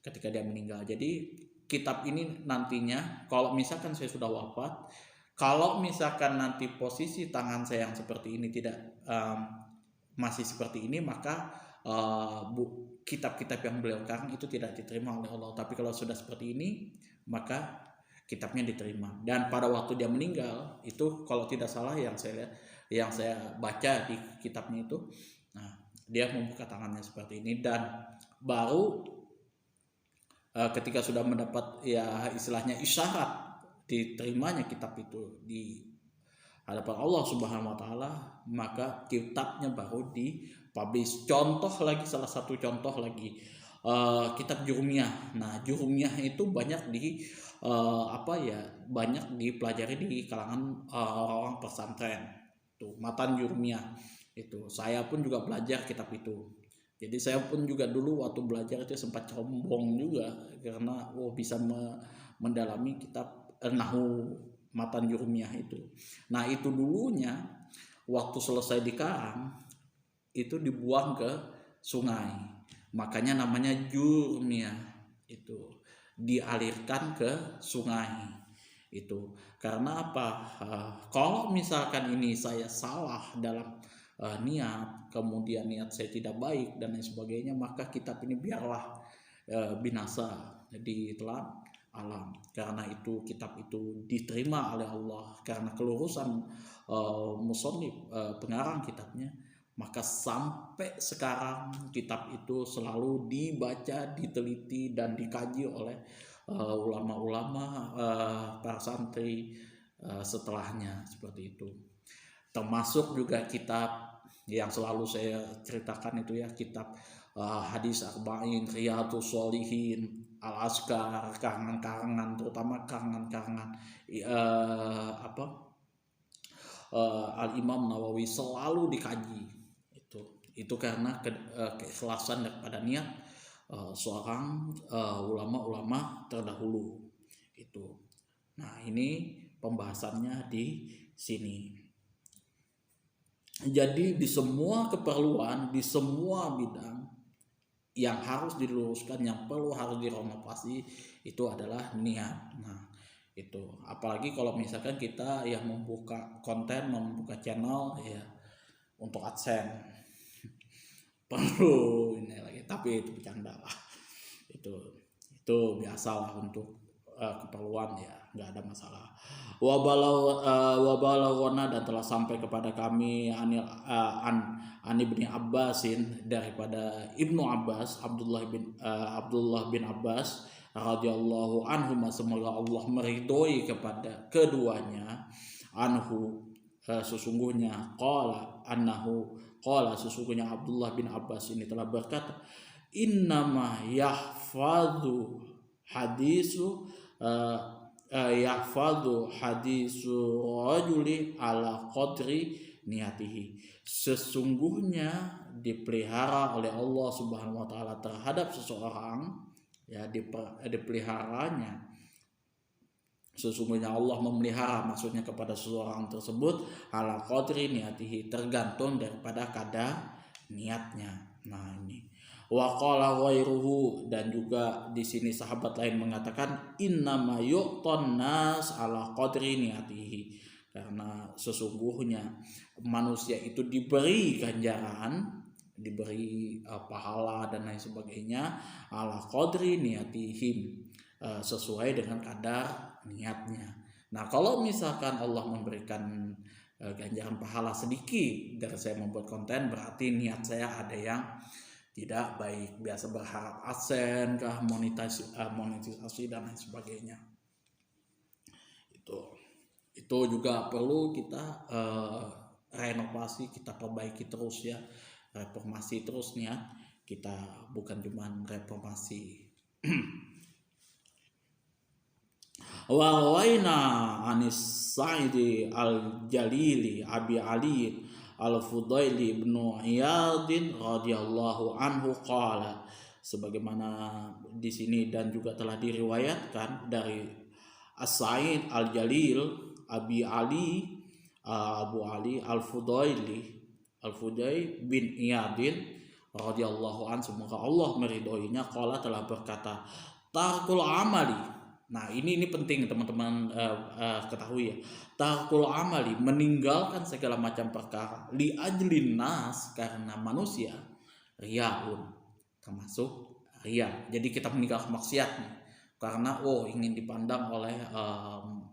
ketika dia meninggal. Jadi kitab ini nantinya kalau misalkan saya sudah wafat, kalau misalkan nanti posisi tangan saya yang seperti ini tidak masih seperti ini, maka kitab-kitab yang beliau karang itu tidak diterima oleh Allah. Tapi kalau sudah seperti ini, maka kitabnya diterima. Dan pada waktu dia meninggal itu kalau tidak salah yang saya baca di kitabnya itu, nah dia membuka tangannya seperti ini, dan baru ketika sudah mendapat ya istilahnya isyarat diterimanya kitab itu di hadapan Allah Subhanahu Wa Taala, maka kitabnya baru dipublish. Salah satu contoh lagi kitab Jurumiyah. Nah Jurumiyah itu banyak banyak dipelajari di kalangan orang pesantren. Tuh matan Jurumiyah itu saya pun juga belajar kitab itu. Jadi saya pun juga dulu waktu belajar itu sempat sombong juga karena bisa mendalami kitab Nahwu matan Jurumiyah itu. Nah itu dulunya waktu selesai dikarang itu dibuang ke sungai, makanya namanya Jurumiyah, itu dialirkan ke sungai itu. Karena apa? Kalau misalkan ini saya salah dalam niat, kemudian niat saya tidak baik dan lain sebagainya, maka kitab ini biarlah binasa di telan alam. Karena itu kitab itu diterima oleh Allah karena kelurusan musannif pengarang kitabnya, maka sampai sekarang kitab itu selalu dibaca, diteliti dan dikaji oleh ulama-ulama para santri setelahnya seperti itu. Termasuk juga kitab yang selalu saya ceritakan itu ya, kitab hadis arba'in, Riyadhus Shalihin, Al-Azkar, karangan-karangan, terutama karangan-karangan Al-Imam Nawawi selalu dikaji. Itu karena keikhlasan daripada niat seorang ulama-ulama terdahulu itu. Nah ini pembahasannya di sini. Jadi di semua keperluan, di semua bidang yang harus diluruskan, yang harus direnovasi itu adalah niat. Nah itu apalagi kalau misalkan kita yang membuka konten, membuka channel ya untuk AdSense perlu ini lagi, tapi itu bercanda lah, itu biasalah untuk keperluan ya, nggak ada masalah. Wabalawona dan telah sampai kepada kami an ibni Abbasin, daripada Ibnu Abbas, Abdullah bin Abbas radhiyallahu anhu, semoga Allah meridhoi kepada keduanya, anhu sesungguhnya sesungguhnya Abdullah bin Abbas ini telah berkata, innama yahfadhu hadisu rajuli ala qadri niyatihi. Sesungguhnya dipelihara oleh Allah Subhanahu Wa Taala terhadap seseorang, ya dipeliharanya. Sesungguhnya Allah memelihara, maksudnya kepada seseorang tersebut, ala qadri niyatihi, tergantung daripada kadar niatnya. Nah ini wa qala ghairuhu, dan juga di sini sahabat lain mengatakan innama yu'ton nas ala qadri niyatihi, karena sesungguhnya manusia itu diberi ganjaran, diberi pahala dan lain sebagainya, ala qadri niyatihim, sesuai dengan kadar niatnya. Nah kalau misalkan Allah memberikan ganjaran pahala sedikit dari saya membuat konten, berarti niat saya ada yang tidak baik, biasa berharap AdSense kah, monetisasi dan lain sebagainya. Itu juga perlu kita renovasi, kita perbaiki terus ya, reformasi terus niat kita, bukan cuma reformasi. Wa rawaina anis Sa'idi al-Jalili Abi Al-Fudaili ibn Iyad radhiyallahu anhu qala sebagaimana di sini dan juga telah diriwayatkan dari As-Sa'id Al-Jalil Abu Ali Al-Fudail bin Iyadin radhiyallahu an, semoga Allah meridhoinya, qala telah berkata, tarkul amali. Nah, ini penting teman-teman ketahui ya. Tarkul amali, meninggalkan segala macam perkara, li ajlin nas, karena manusia, riyaun, termasuk riya. Jadi kita meninggalkan maksiat nih karena ingin dipandang oleh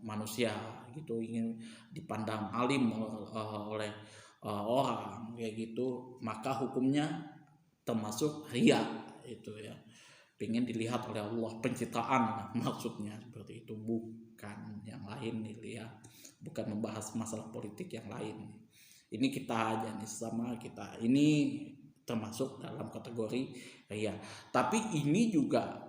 manusia gitu, ingin dipandang alim oleh orang kayak gitu, maka hukumnya termasuk riya itu ya, pengen dilihat oleh Allah, pencitraan maksudnya seperti itu, bukan yang lain nih ya, bukan membahas masalah politik yang lain. Ini kita aja nih, sama kita ini termasuk dalam kategori riya. Tapi ini juga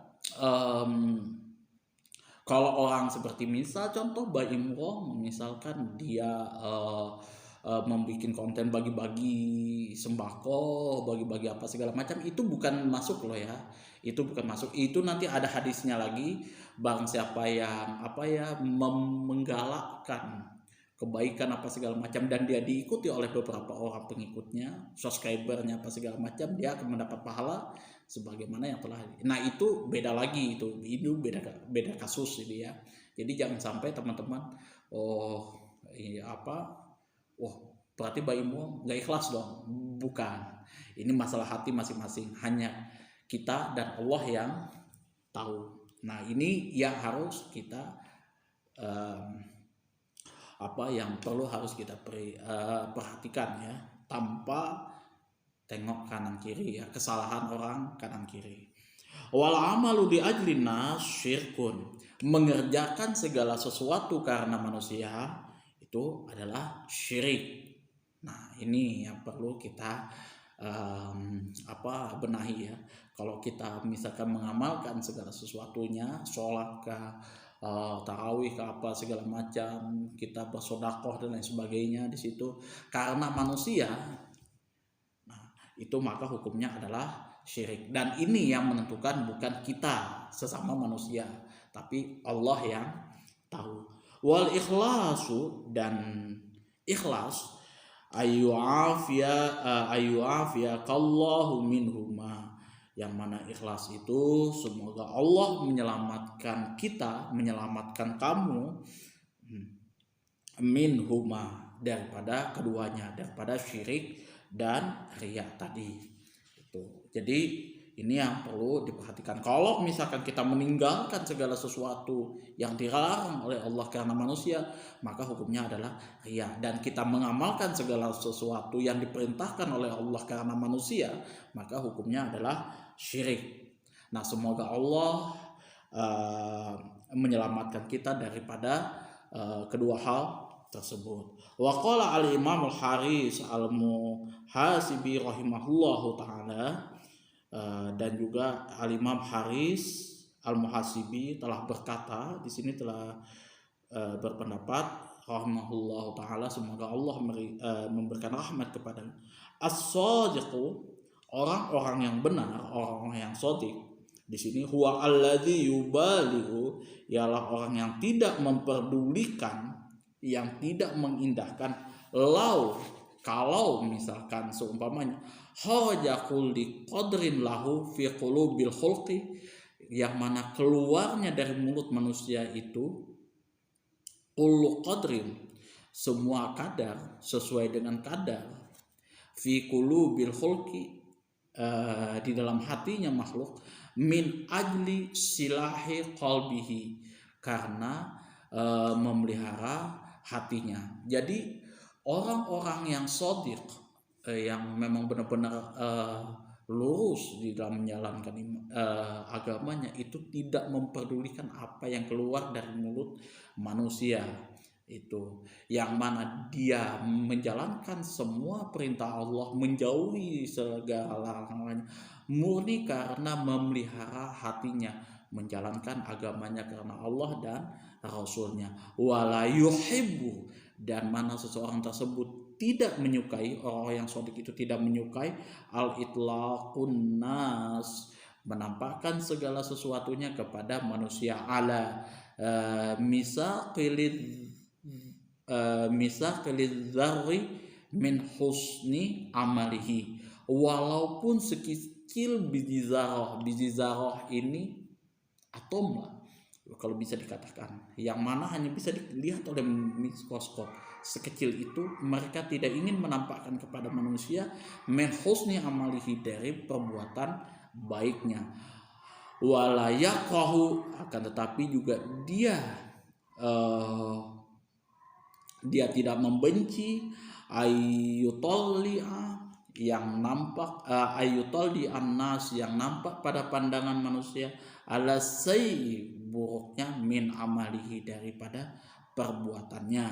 kalau orang seperti misal contoh Baim Wong, misalkan dia membuat konten bagi-bagi sembako, bagi-bagi apa segala macam, itu bukan masuk loh ya. Itu bukan masuk. Itu nanti ada hadisnya lagi, barang siapa yang menggalakkan kebaikan apa segala macam dan dia diikuti oleh beberapa orang pengikutnya, subscribernya apa segala macam, dia akan mendapat pahala sebagaimana yang telah. Nah, itu beda lagi, itu beda kasus ini ya. Jadi jangan sampai teman-teman berarti Baimmu nggak ikhlas dong. Bukan, ini masalah hati masing-masing, hanya kita dan Allah yang tahu. Nah, ini yang harus kita yang perlu harus kita perhatikan ya, tanpa tengok kanan kiri ya, kesalahan orang kanan kiri. Wal amalu di ajlin nas syirkun, mengerjakan segala sesuatu karena manusia itu adalah syirik. Nah, ini yang perlu kita benahi ya. Kalau kita misalkan mengamalkan segala sesuatunya, sholat kah, tarawih ke apa segala macam, kita bersedekah dan lain sebagainya di situ karena manusia, nah itu maka hukumnya adalah syirik. Dan ini yang menentukan bukan kita sesama manusia, tapi Allah yang tahu. Wal ikhlasu, dan ikhlas, ayyu'afiyakallahu minhuma, yang mana ikhlas itu semoga Allah menyelamatkan kita, menyelamatkan kamu minhuma, daripada keduanya, daripada syirik dan riya tadi itu. Jadi ini yang perlu diperhatikan. Kalau misalkan kita meninggalkan segala sesuatu yang dilarang oleh Allah karena manusia, maka hukumnya adalah riya. Dan kita mengamalkan segala sesuatu yang diperintahkan oleh Allah karena manusia, maka hukumnya adalah syirik. Nah, semoga Allah menyelamatkan kita daripada kedua hal tersebut. Wa qala al-Imam al-Haris al-Muhasibi rahimahullahu taala, dan juga al-Imam Haris al-Muhasibi telah berkata, di sini telah berpendapat rahimahullahu taala, semoga Allah memberikan rahmat kepada as-shadiqu, orang-orang yang benar, orang-orang yang shadiq. Di sini huwa alladzi yubalighu, ialah orang yang tidak memperdulikan, yang tidak mengindahkan, kalau misalkan seumpamanya hajakul di qadrin lahu fi qulubil khulqi, yang mana keluarnya dari mulut manusia itu kullu qadrin, semua kadar, sesuai dengan kadar, fi qulubil khulqi, di dalam hatinya makhluk, min ajli silahi qalbihi, karena memelihara hatinya. Jadi orang-orang yang shadiq, yang memang benar-benar lurus di dalam menjalankan agamanya, itu tidak memperdulikan apa yang keluar dari mulut manusia itu, yang mana dia menjalankan semua perintah Allah, menjauhi segala larangannya, murni karena memelihara hatinya, menjalankan agamanya karena Allah dan Rasulnya. Wala yuhibbu, dan mana seseorang tersebut tidak menyukai, orang yang shadiq itu tidak menyukai al-itlaqun nas, menampakkan segala sesuatunya kepada manusia ala misaqilid dzarri min husni amalihi, walaupun sekecil biji zarah ini atom lah kalau bisa dikatakan, yang mana hanya bisa dilihat oleh mikroskop. Sekecil itu mereka tidak ingin menampakkan kepada manusia min husni amalihi, dari perbuatan baiknya. Walayaqahu, akan tetapi juga dia tidak membenci ayutolli'a, yang nampak ayutolli annas, yang nampak pada pandangan manusia, ala buruknya min amalihi, daripada perbuatannya,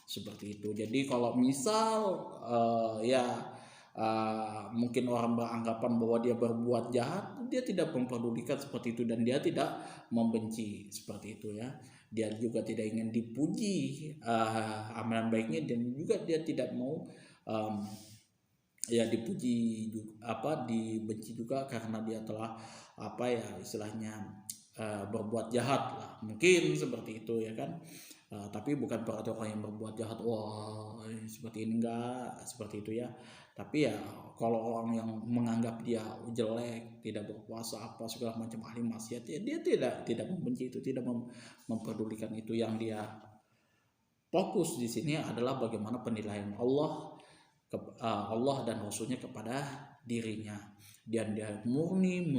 seperti itu. Jadi kalau misal mungkin orang beranggapan bahwa dia berbuat jahat, dia tidak memperdulikan seperti itu, dan dia tidak membenci seperti itu ya. Dia juga tidak ingin dipuji amalan baiknya, dan juga dia tidak mau dipuji juga, dibenci juga karena dia telah istilahnya berbuat jahat lah, mungkin seperti itu ya kan. Tapi bukan berarti orang yang berbuat jahat seperti ini, enggak seperti itu ya. Tapi ya kalau orang yang menganggap dia jelek, tidak berpuasa segala macam ahli maksiat, ya dia tidak membenci itu, tidak memperdulikan itu. Yang dia fokus di sini adalah bagaimana penilaian Allah dan Rasulnya kepada dirinya, dan dia murni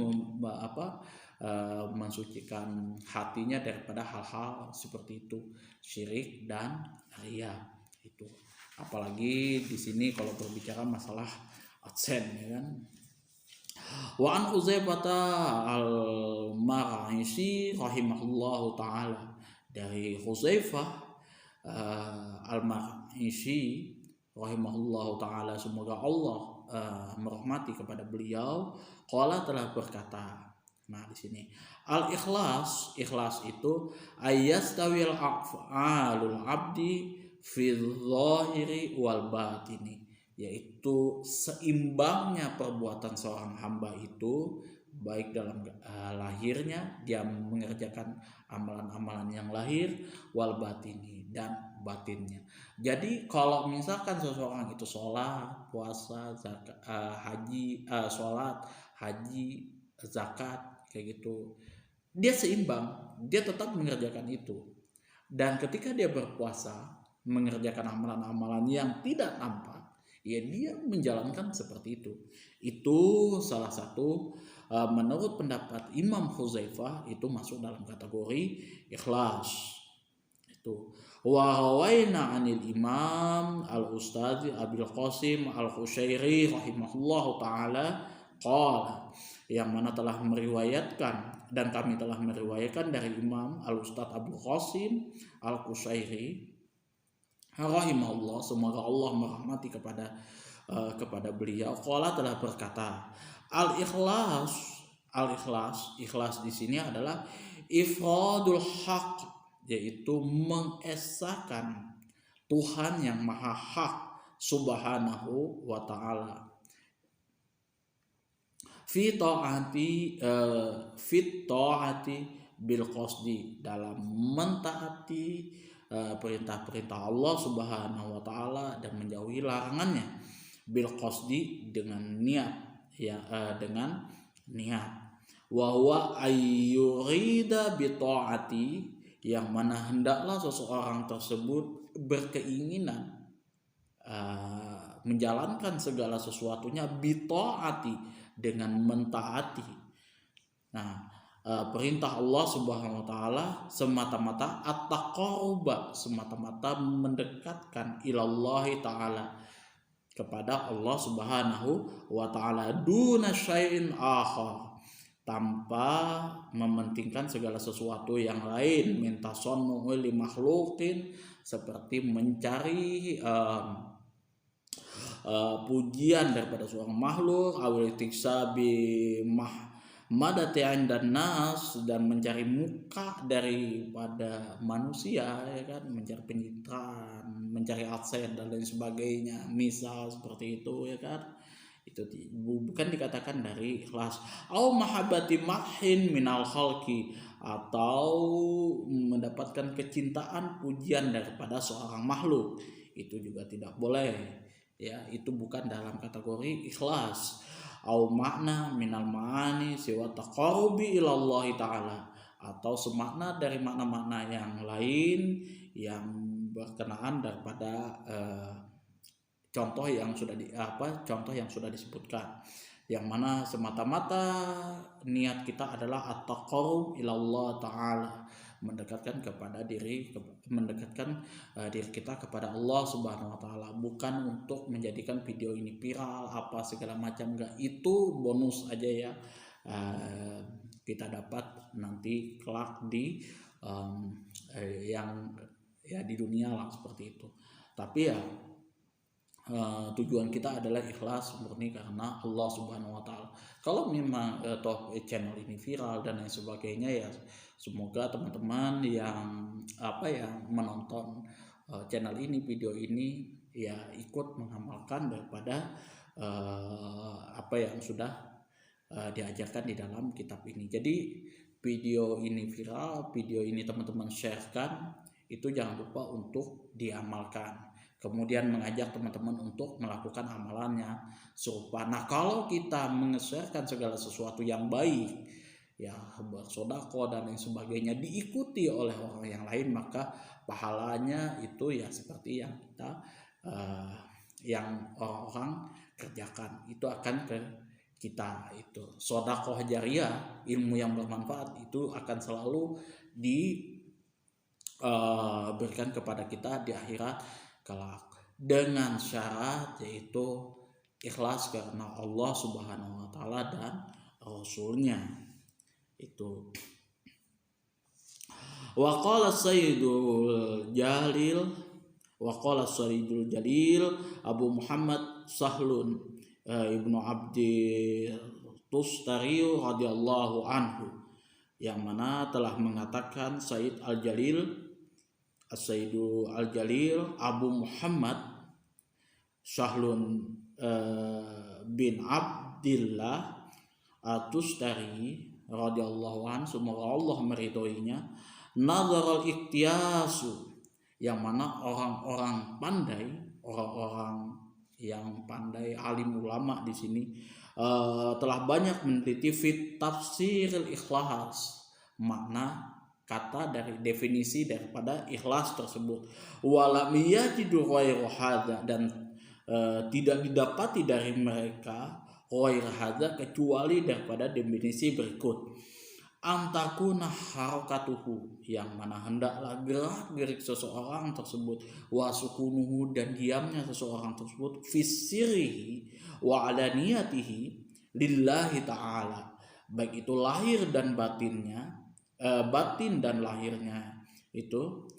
mensucikan hatinya daripada hal-hal seperti itu, syirik dan riya itu. Apalagi di sini kalau berbicara masalah adsen ya kan. Wa an Uzaifah al-Maraisi rahimahullahu taala, dari Uzaifah al-Maraisi rahimahullahu taala, semoga Allah merahmati kepada beliau, qala, telah berkata. Nah, di sini ikhlas itu ayastawil af'alul abdi fil zahiri wal batini, yaitu seimbangnya perbuatan seorang hamba itu, baik dalam lahirnya dia mengerjakan amalan-amalan yang lahir, wal batini, dan batinnya. Jadi kalau misalkan seseorang itu sholat, puasa, zakat, haji, zakat, kayak gitu, dia seimbang, dia tetap mengerjakan itu. Dan ketika dia berpuasa, mengerjakan amalan-amalan yang tidak nampak, ya dia menjalankan seperti itu. Itu salah satu menurut pendapat Imam Huzaifah itu masuk dalam kategori ikhlas. Itu wa rawaina anil Imam al-Ustadz Abil Qasim al-Khusyairi rahimahullahu taala qala, yang mana telah meriwayatkan, dan kami telah meriwayatkan dari Imam al-Ustadz Abu Qasim al-Khusyairi rahimahullah, semoga Allah merahmati kepada beliau, qala, telah berkata, ikhlas di sini adalah ifradul haq, yaitu mengesahkan Tuhan yang maha hak subhanahu wa ta'ala, fi ta'ati bil qasdi, dalam mentaati perintah-perintah Allah subhanahu wa ta'ala dan menjauhi larangannya, bil qasdi, dengan niat ya, dengan niat, wa huwa ayyurida bi ta'ati, yang mana hendaklah seseorang tersebut berkeinginan menjalankan segala sesuatunya bi ta'ati, dengan mentaati. Nah, perintah Allah subhanahu wa ta'ala semata-mata at-taqarruba, semata-mata mendekatkan ilallahi ta'ala, kepada Allah subhanahu wa ta'ala, duna syai'in akhar, tanpa mementingkan segala sesuatu yang lain, minta sonnu li makhluqin, seperti mencari pujian daripada seorang makhluk, awil tiksabi madati dan nas, dan mencari muka daripada manusia ya kan, mencari pencitraan, mencari adsen dan lain sebagainya, misal seperti itu ya kan. Itu bukan dikatakan dari ikhlas. Au mahabbati mahin minal khalqi, atau mendapatkan kecintaan pujian daripada seorang makhluk, itu juga tidak boleh ya, itu bukan dalam kategori ikhlas. Au makna minal ma'ani siwa taqarrubi ilallahi ta'ala, atau semakna dari makna-makna yang lain yang berkenaan daripada contoh yang sudah disebutkan, yang mana semata-mata niat kita adalah at-taqarrub ilallah ta'ala, mendekatkan diri kita kepada Allah Subhanahu wa taala, bukan untuk menjadikan video ini viral apa segala macam. Enggak, itu bonus aja ya, kita dapat nanti kelak di yang ya di dunia lah, seperti itu. Tapi ya tujuan kita adalah ikhlas murni karena Allah Subhanahu wa taala. Kalau memang channel ini viral dan lain sebagainya, ya semoga teman-teman yang menonton channel ini, video ini, ya ikut mengamalkan daripada apa yang sudah diajarkan di dalam kitab ini. Jadi video ini viral, video ini teman-teman sharekan, itu jangan lupa untuk diamalkan. Kemudian mengajak teman-teman untuk melakukan amalannya serupa. Nah, kalau kita mengeserkan segala sesuatu yang baik, ya bersedekah dan lain sebagainya, diikuti oleh orang yang lain, maka pahalanya itu ya seperti yang kita yang orang-orang kerjakan, itu akan ke kita. Itu sedekah jariyah, ilmu yang bermanfaat, itu akan selalu diberikan kepada kita di akhirat kelak, dengan syarat yaitu ikhlas karena Allah Subhanahu wa taala dan Rasulnya. Itu wa qala Sayyidul Jalil Abu Muhammad Sahlun Ibnu Abdi Tustari radhiyallahu anhu, yang mana telah mengatakan Sayyid Al-Jalil As-Sayyidu Al-Jalil Abu Muhammad Sahlun bin Abdillah At-Tustari radhiyallahu anhu, semoga Allah meridhoinya, nazarul iktiyasu, yang mana orang-orang yang pandai, alim ulama di sini telah banyak meneliti fit tafsiril ikhlas, makna kata dari definisi daripada ikhlas tersebut. Walam yajidu ghairu hadza, dan tidak didapati dari mereka ghairu hadza kecuali daripada definisi berikut. Antakuna harakatuhu, yang mana hendaklah gerak-gerik seseorang tersebut, wa sukunuhu, dan diamnya seseorang tersebut, fisirihi wa alaniyatihi lillahi ta'ala, baik itu lahir dan batinnya, batin dan lahirnya itu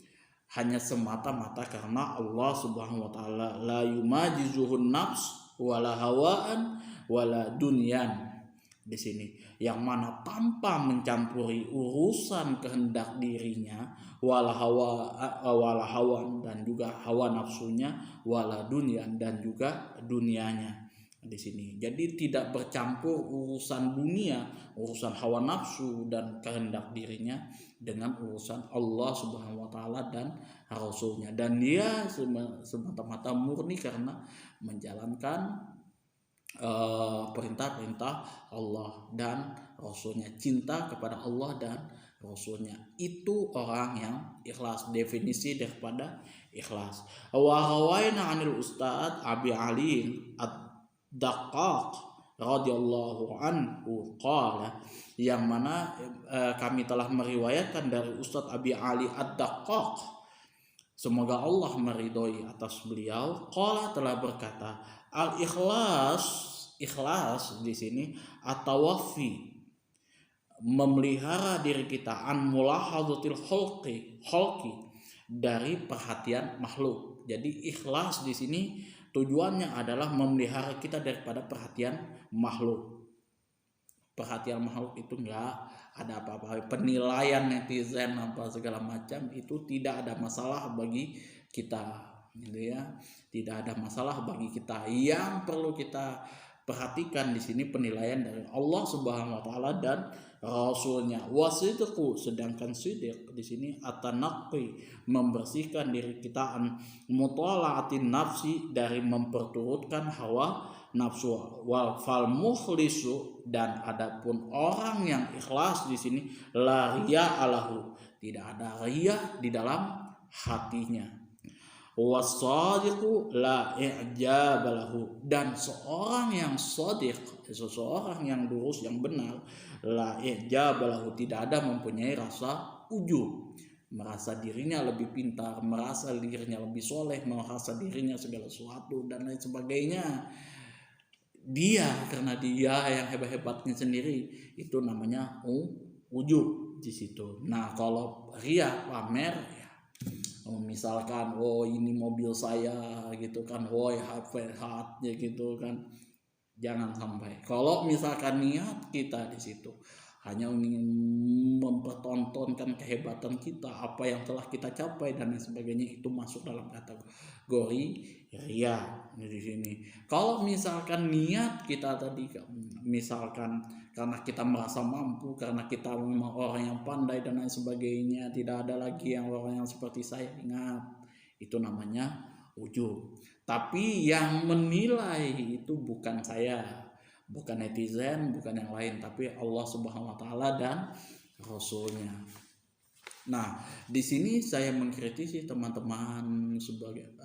hanya semata-mata karena Allah Subhanahu wa taala. La yumajizuhun nafs wala hawaan wala dunyan, di sini yang mana tanpa mencampuri urusan kehendak dirinya, wala hawan, dan juga hawa nafsunya, wala dunyan, dan juga dunianya di sini. Jadi tidak bercampur urusan dunia, urusan hawa nafsu dan kehendak dirinya dengan urusan Allah Subhanahu wa taala dan Rasulnya, dan dia semata-mata murni karena menjalankan perintah-perintah Allah dan Rasulnya, cinta kepada Allah dan Rasulnya. Itu orang yang ikhlas, definisi daripada ikhlas. Wa rawaina 'anil Ustaz Abi Ali Ad-Daqqaq radhiyallahu anhu qala, yang mana kami telah meriwayatkan dari Ustaz Abi Ali Ad-Daqqaq, semoga Allah meridhoi atas beliau, qala, telah berkata, ikhlas di sini at-tawaffi, memelihara diri kita, an mulahadzatil khalqi, dari perhatian makhluk. Jadi ikhlas di sini tujuannya adalah memelihara kita daripada perhatian makhluk. Perhatian makhluk itu enggak ada apa-apa, penilaian netizen apa segala macam, itu tidak ada masalah bagi kita, gitu ya. Tidak ada masalah bagi kita. Yang perlu kita Perhatikan di sini penilaian dari Allah Subhanahu wa taala dan Rasulnya. Wasidqu, sedangkan sidiq di sini atanaqi, membersihkan diri kita an mutalaatin nafsi, dari memperturutkan hawa nafsu. Wal fal mukhlisu, dan adapun orang yang ikhlas di sini la riya alahu, tidak ada riya di dalam hatinya. Wasadiqu la i'jabalahu, dan seorang yang shadiq, seseorang yang lurus, yang benar, la i'jabalahu, tidak ada mempunyai rasa ujub, merasa dirinya lebih pintar, merasa dirinya lebih soleh, merasa dirinya segala sesuatu dan lain sebagainya. Karena dia yang hebat-hebatnya sendiri, itu namanya ujub di situ. Nah, kalau riya, pamer, ya misalkan ini mobil saya gitu kan, HP-nya gitu kan, jangan sampai. Kalau misalkan niat kita di situ hanya ingin mempertontonkan kehebatan kita, apa yang telah kita capai dan lain sebagainya, itu masuk dalam kategori riya di sini. Kalau misalkan niat kita tadi, misalkan karena kita merasa mampu, karena kita memang orang yang pandai dan lain sebagainya, tidak ada lagi yang orang yang seperti saya, ingat, itu namanya ujub. Tapi yang menilai itu bukan saya, bukan netizen, bukan yang lain, tapi Allah Subhanahu wa taala dan Rasulnya. Nah, di sini saya mengkritisi teman-teman sebagai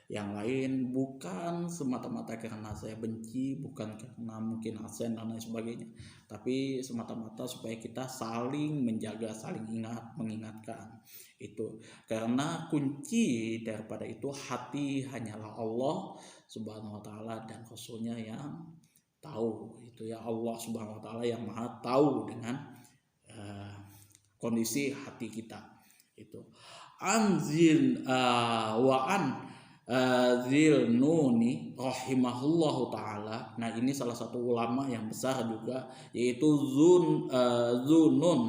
yang lain, bukan semata-mata karena saya benci, bukan karena mungkin aksen dan lain sebagainya, tapi semata-mata supaya kita saling menjaga, saling mengingatkan. Itu karena kunci daripada itu hati hanyalah Allah Subhanahu wa taala dan Rasulnya yang tahu. Itu ya, Allah Subhanahu wa taala yang maha tahu dengan kondisi hati kita. Itu anzil wa an Zilnuni rahimahullahu ta'ala. Nah, ini salah satu ulama yang besar juga, yaitu Zunun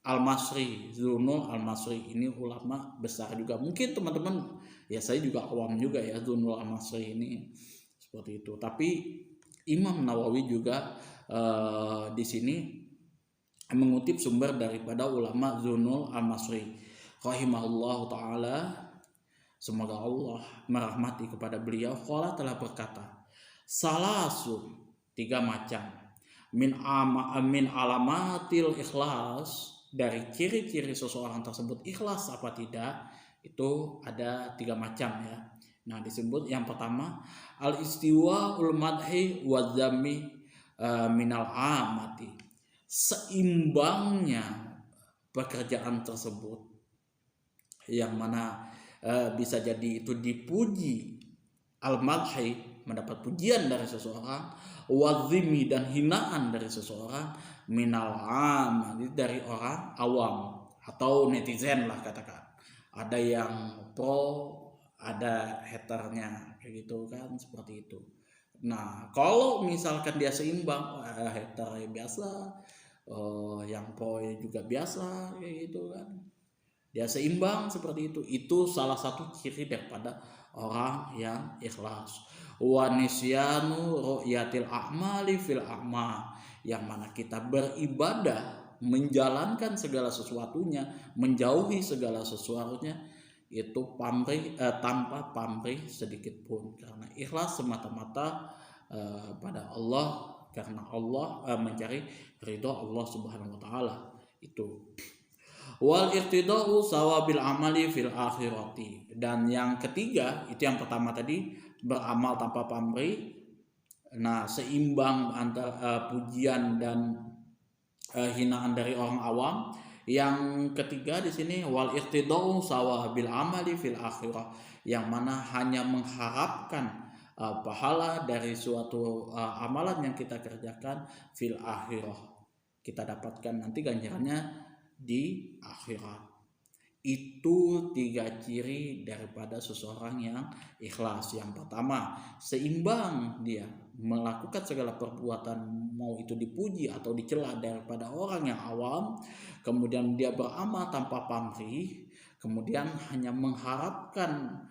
Al-Masri. Zunun Al-Masri ini ulama besar juga. Mungkin teman-teman, ya saya juga awam juga ya, Zunun Al-Masri ini seperti itu. Tapi Imam Nawawi juga di sini mengutip sumber daripada ulama Zunun Al-Masri rahimahullahu ta'ala, semoga Allah merahmati kepada beliau. Qala telah berkata, salasun, 3 macam, min alamatil ikhlas, dari ciri-ciri seseorang tersebut ikhlas apa tidak, itu ada 3 macam ya. Nah, disebut yang pertama al-istiwa ul madhi wa dzammi minal amati, seimbangnya pekerjaan tersebut, yang mana bisa jadi itu dipuji, al-madhi, mendapat pujian dari seseorang, wazimi, dan hinaan dari seseorang, minal am, dari orang awam atau netizen lah katakan. Ada yang pro, ada haternya, kayak gitu kan, seperti itu. Nah, kalau misalkan dia seimbang, hater biasa, yang pro juga biasa, kayak gitu kan, dia seimbang seperti itu salah satu ciri daripada orang yang ikhlas. Wa nisyanu ru'yatil a'mali fil a'ma, yang mana kita beribadah, menjalankan segala sesuatunya, menjauhi segala sesuatunya, itu tanpa pamrih sedikit pun, karena ikhlas semata-mata pada Allah, karena Allah mencari ridho Allah Subhanahu wa taala. Itu wal iqtida'u sawabil amali fil akhirati, dan yang ketiga, itu yang pertama tadi, beramal tanpa pamrih. Nah, seimbang antara pujian dan hinaan dari orang awam. Yang ketiga di sini wal iqtida'u sawabil amali fil akhirah, yang mana hanya mengharapkan pahala dari suatu amalan yang kita kerjakan fil akhirah, kita dapatkan nanti ganjarannya di akhirat. Itu 3 ciri daripada seseorang yang ikhlas. Yang pertama, seimbang dia melakukan segala perbuatan, mau itu dipuji atau dicela, daripada orang yang awam. Kemudian dia beramal tanpa pamrih, kemudian hanya mengharapkan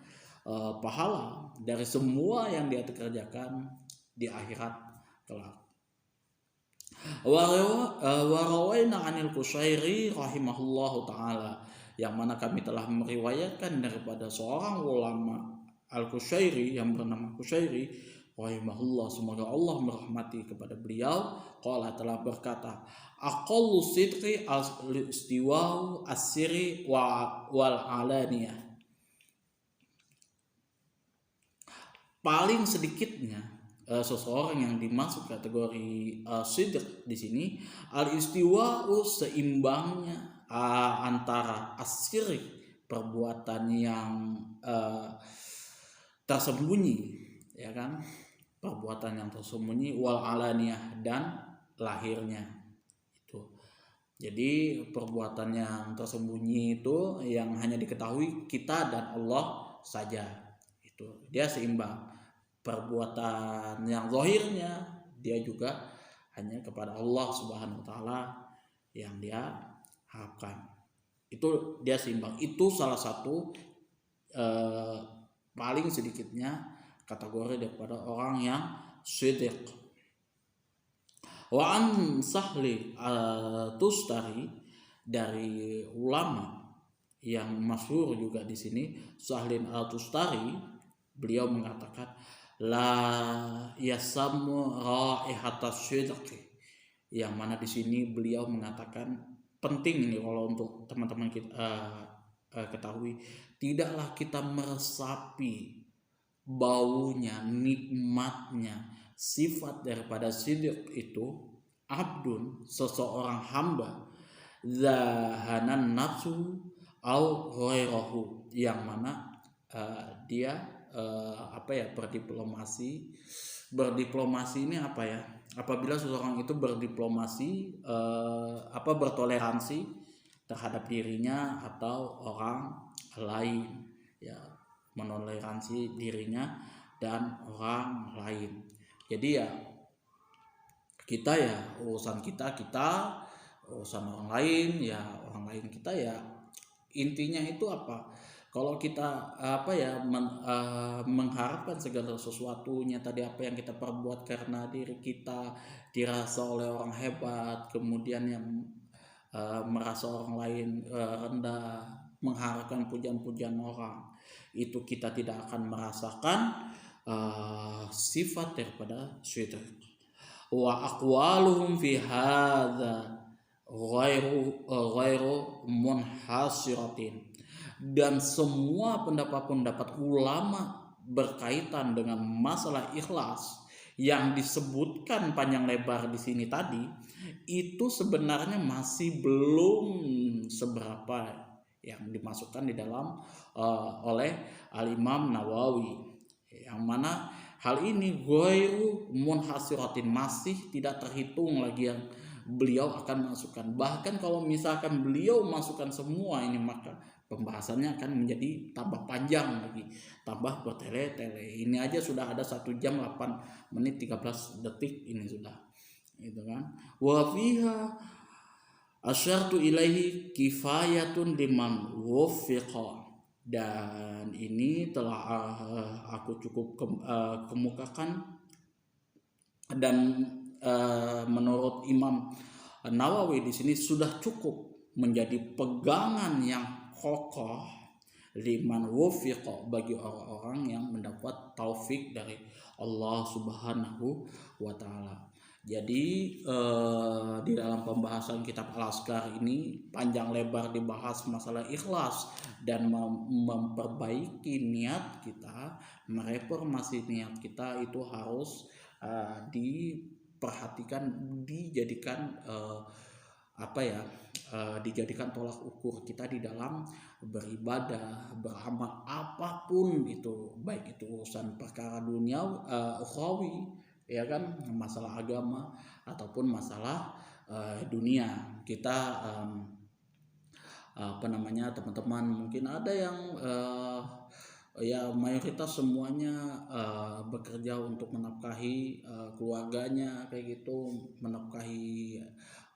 pahala dari semua yang dia kerjakan di akhirat kelak. Warawaina anil Qushairi rahimahullahu taala, yang mana kami telah meriwayatkan daripada seorang ulama Al-Qushairi yang bernama Qushairi rahimahullah, semoga Allah merahmati kepada beliau, qala telah berkata, aqallu sidqi al-istiwa'u as-sirri wal alaniyah. Paling sedikitnya seseorang yang dimasuk kategori sidq di sini, al-istiwa'u seimbangnya antara as-sirri perbuatan yang tersembunyi, ya kan, perbuatan yang tersembunyi, wal alaniyah dan lahirnya itu. Jadi perbuatan yang tersembunyi itu yang hanya diketahui kita dan Allah saja, itu dia seimbang. Perbuatan yang zahirnya dia juga hanya kepada Allah Subhanahu wa taala yang dia harapkan, itu dia seimbang. Itu salah satu paling sedikitnya kategori daripada orang yang siddiq. Wa an Sahli Tustari, dari ulama yang masyhur juga di sini, Sahlin Tustari, beliau mengatakan la yasamu raihatas sidq, yang mana di sini beliau mengatakan penting ini kalau untuk teman-teman kita ketahui, tidaklah kita meresapi baunya, nikmatnya, sifat daripada siddiq itu abdun, seseorang hamba, zahanan nafsu au ghairahu, yang mana dia berdiplomasi ini apa ya, apabila seseorang itu berdiplomasi bertoleransi terhadap dirinya atau orang lain, ya, menoleransi dirinya dan orang lain. Jadi ya kita ya urusan kita, urusan orang lain ya orang lain, kita ya intinya itu apa, kalau kita mengharapkan segala sesuatunya tadi, apa yang kita perbuat karena diri kita dirasa oleh orang hebat, kemudian yang merasa orang lain rendah, mengharapkan pujian-pujian orang, itu kita tidak akan merasakan sifat daripada sidq. Wa aqwaluhum fi hadza ghairu munhasiratin, dan semua pendapat-pendapat ulama berkaitan dengan masalah ikhlas yang disebutkan panjang lebar di sini tadi, itu sebenarnya masih belum seberapa yang dimasukkan di dalam oleh Al-Imam Nawawi, yang mana hal ini ghairu munhasiratin, masih tidak terhitung lagi yang beliau akan masukkan. Bahkan kalau misalkan beliau masukkan semua ini, maka pembahasannya akan menjadi tambah panjang lagi, tambah bertele-tele. Ini aja sudah ada 1 jam 8 menit 13 detik ini sudah, gitu kan. Wa fiha asyartu ilaihi kifayatun liman wuffiqa, dan ini telah aku cukup kemukakan, dan menurut Imam Nawawi di sini sudah cukup menjadi pegangan yang kokoh liman wuffiqa, bagi orang-orang yang mendapat taufik dari Allah Subhanahu wa taala. Jadi di dalam pembahasan kitab Al-Azkar ini panjang lebar dibahas masalah ikhlas dan memperbaiki niat kita, mereformasi niat kita itu harus diperhatikan, dijadikan dijadikan tolak ukur kita di dalam beribadah, beramal apapun itu, baik itu urusan perkara dunia ukhrawi, ya kan, masalah agama ataupun masalah dunia kita. Teman-teman mungkin ada yang ya mayoritas semuanya bekerja untuk menafkahi keluarganya kayak gitu, menafkahi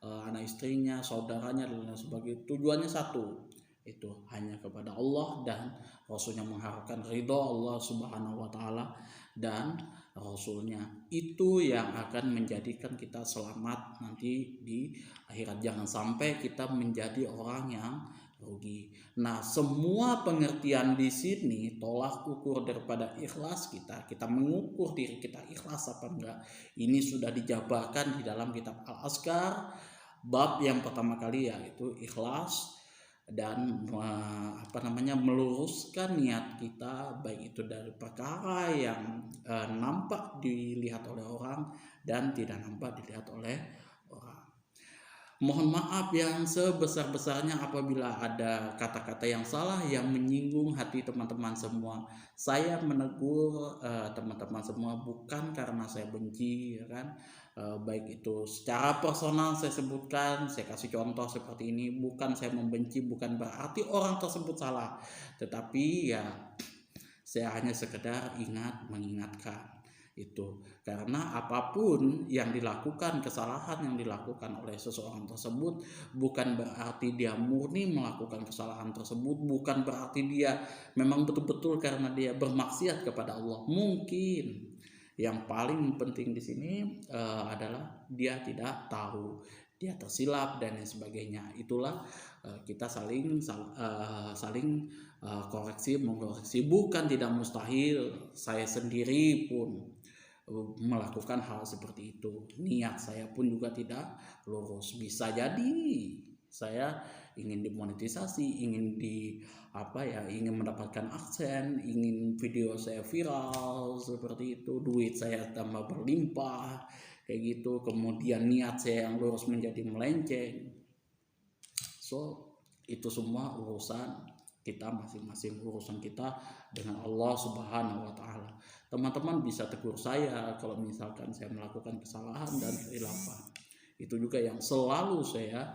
anak istrinya, saudaranya dan lain sebagainya. Tujuannya satu, itu hanya kepada Allah dan Rasulnya, mengharapkan ridho Allah Subhanahu wa taala dan Rasulnya. Itu yang akan menjadikan kita selamat nanti di akhirat. Jangan sampai kita menjadi orang yang rugi. Nah, semua pengertian di sini tolak ukur daripada ikhlas kita mengukur diri kita ikhlas apa enggak. Ini sudah dijabarkan di dalam kitab Al-Azkar bab yang pertama kali, yaitu ikhlas dan meluruskan niat kita, baik itu dari perkara yang nampak dilihat oleh orang dan tidak nampak dilihat oleh orang. Mohon maaf yang sebesar-besarnya apabila ada kata-kata yang salah yang menyinggung hati teman-teman semua. Saya menegur teman-teman semua bukan karena saya benci, ya kan? Baik itu secara personal saya sebutkan, saya kasih contoh seperti ini, bukan saya membenci, bukan berarti orang tersebut salah, tetapi ya saya hanya sekedar mengingatkan itu, karena apapun yang dilakukan, kesalahan yang dilakukan oleh seseorang tersebut bukan berarti dia murni melakukan kesalahan tersebut, bukan berarti dia memang betul-betul karena dia bermaksiat kepada Allah. Mungkin yang paling penting di sini adalah dia tidak tahu, dia tersilap dan lain sebagainya. Itulah kita saling koreksi mengoreksi. Bukan tidak mustahil, saya sendiri pun melakukan hal seperti itu. Niat saya pun juga tidak lurus. Bisa jadi saya ingin dimonetisasi, ingin ingin mendapatkan aksen, ingin video saya viral seperti itu, duit saya tambah berlimpah kayak gitu. Kemudian niat saya yang lurus menjadi melenceng. So itu semua urusan kita masing-masing, urusan kita dengan Allah Subhanahu wa Ta'ala. Teman-teman bisa tegur saya kalau misalkan saya melakukan kesalahan dan khilafan. Itu juga yang selalu saya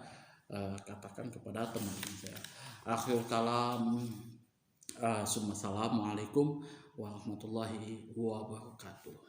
katakan kepada teman-teman saya. Akhir kalam, assalamualaikum warahmatullahi wabarakatuh.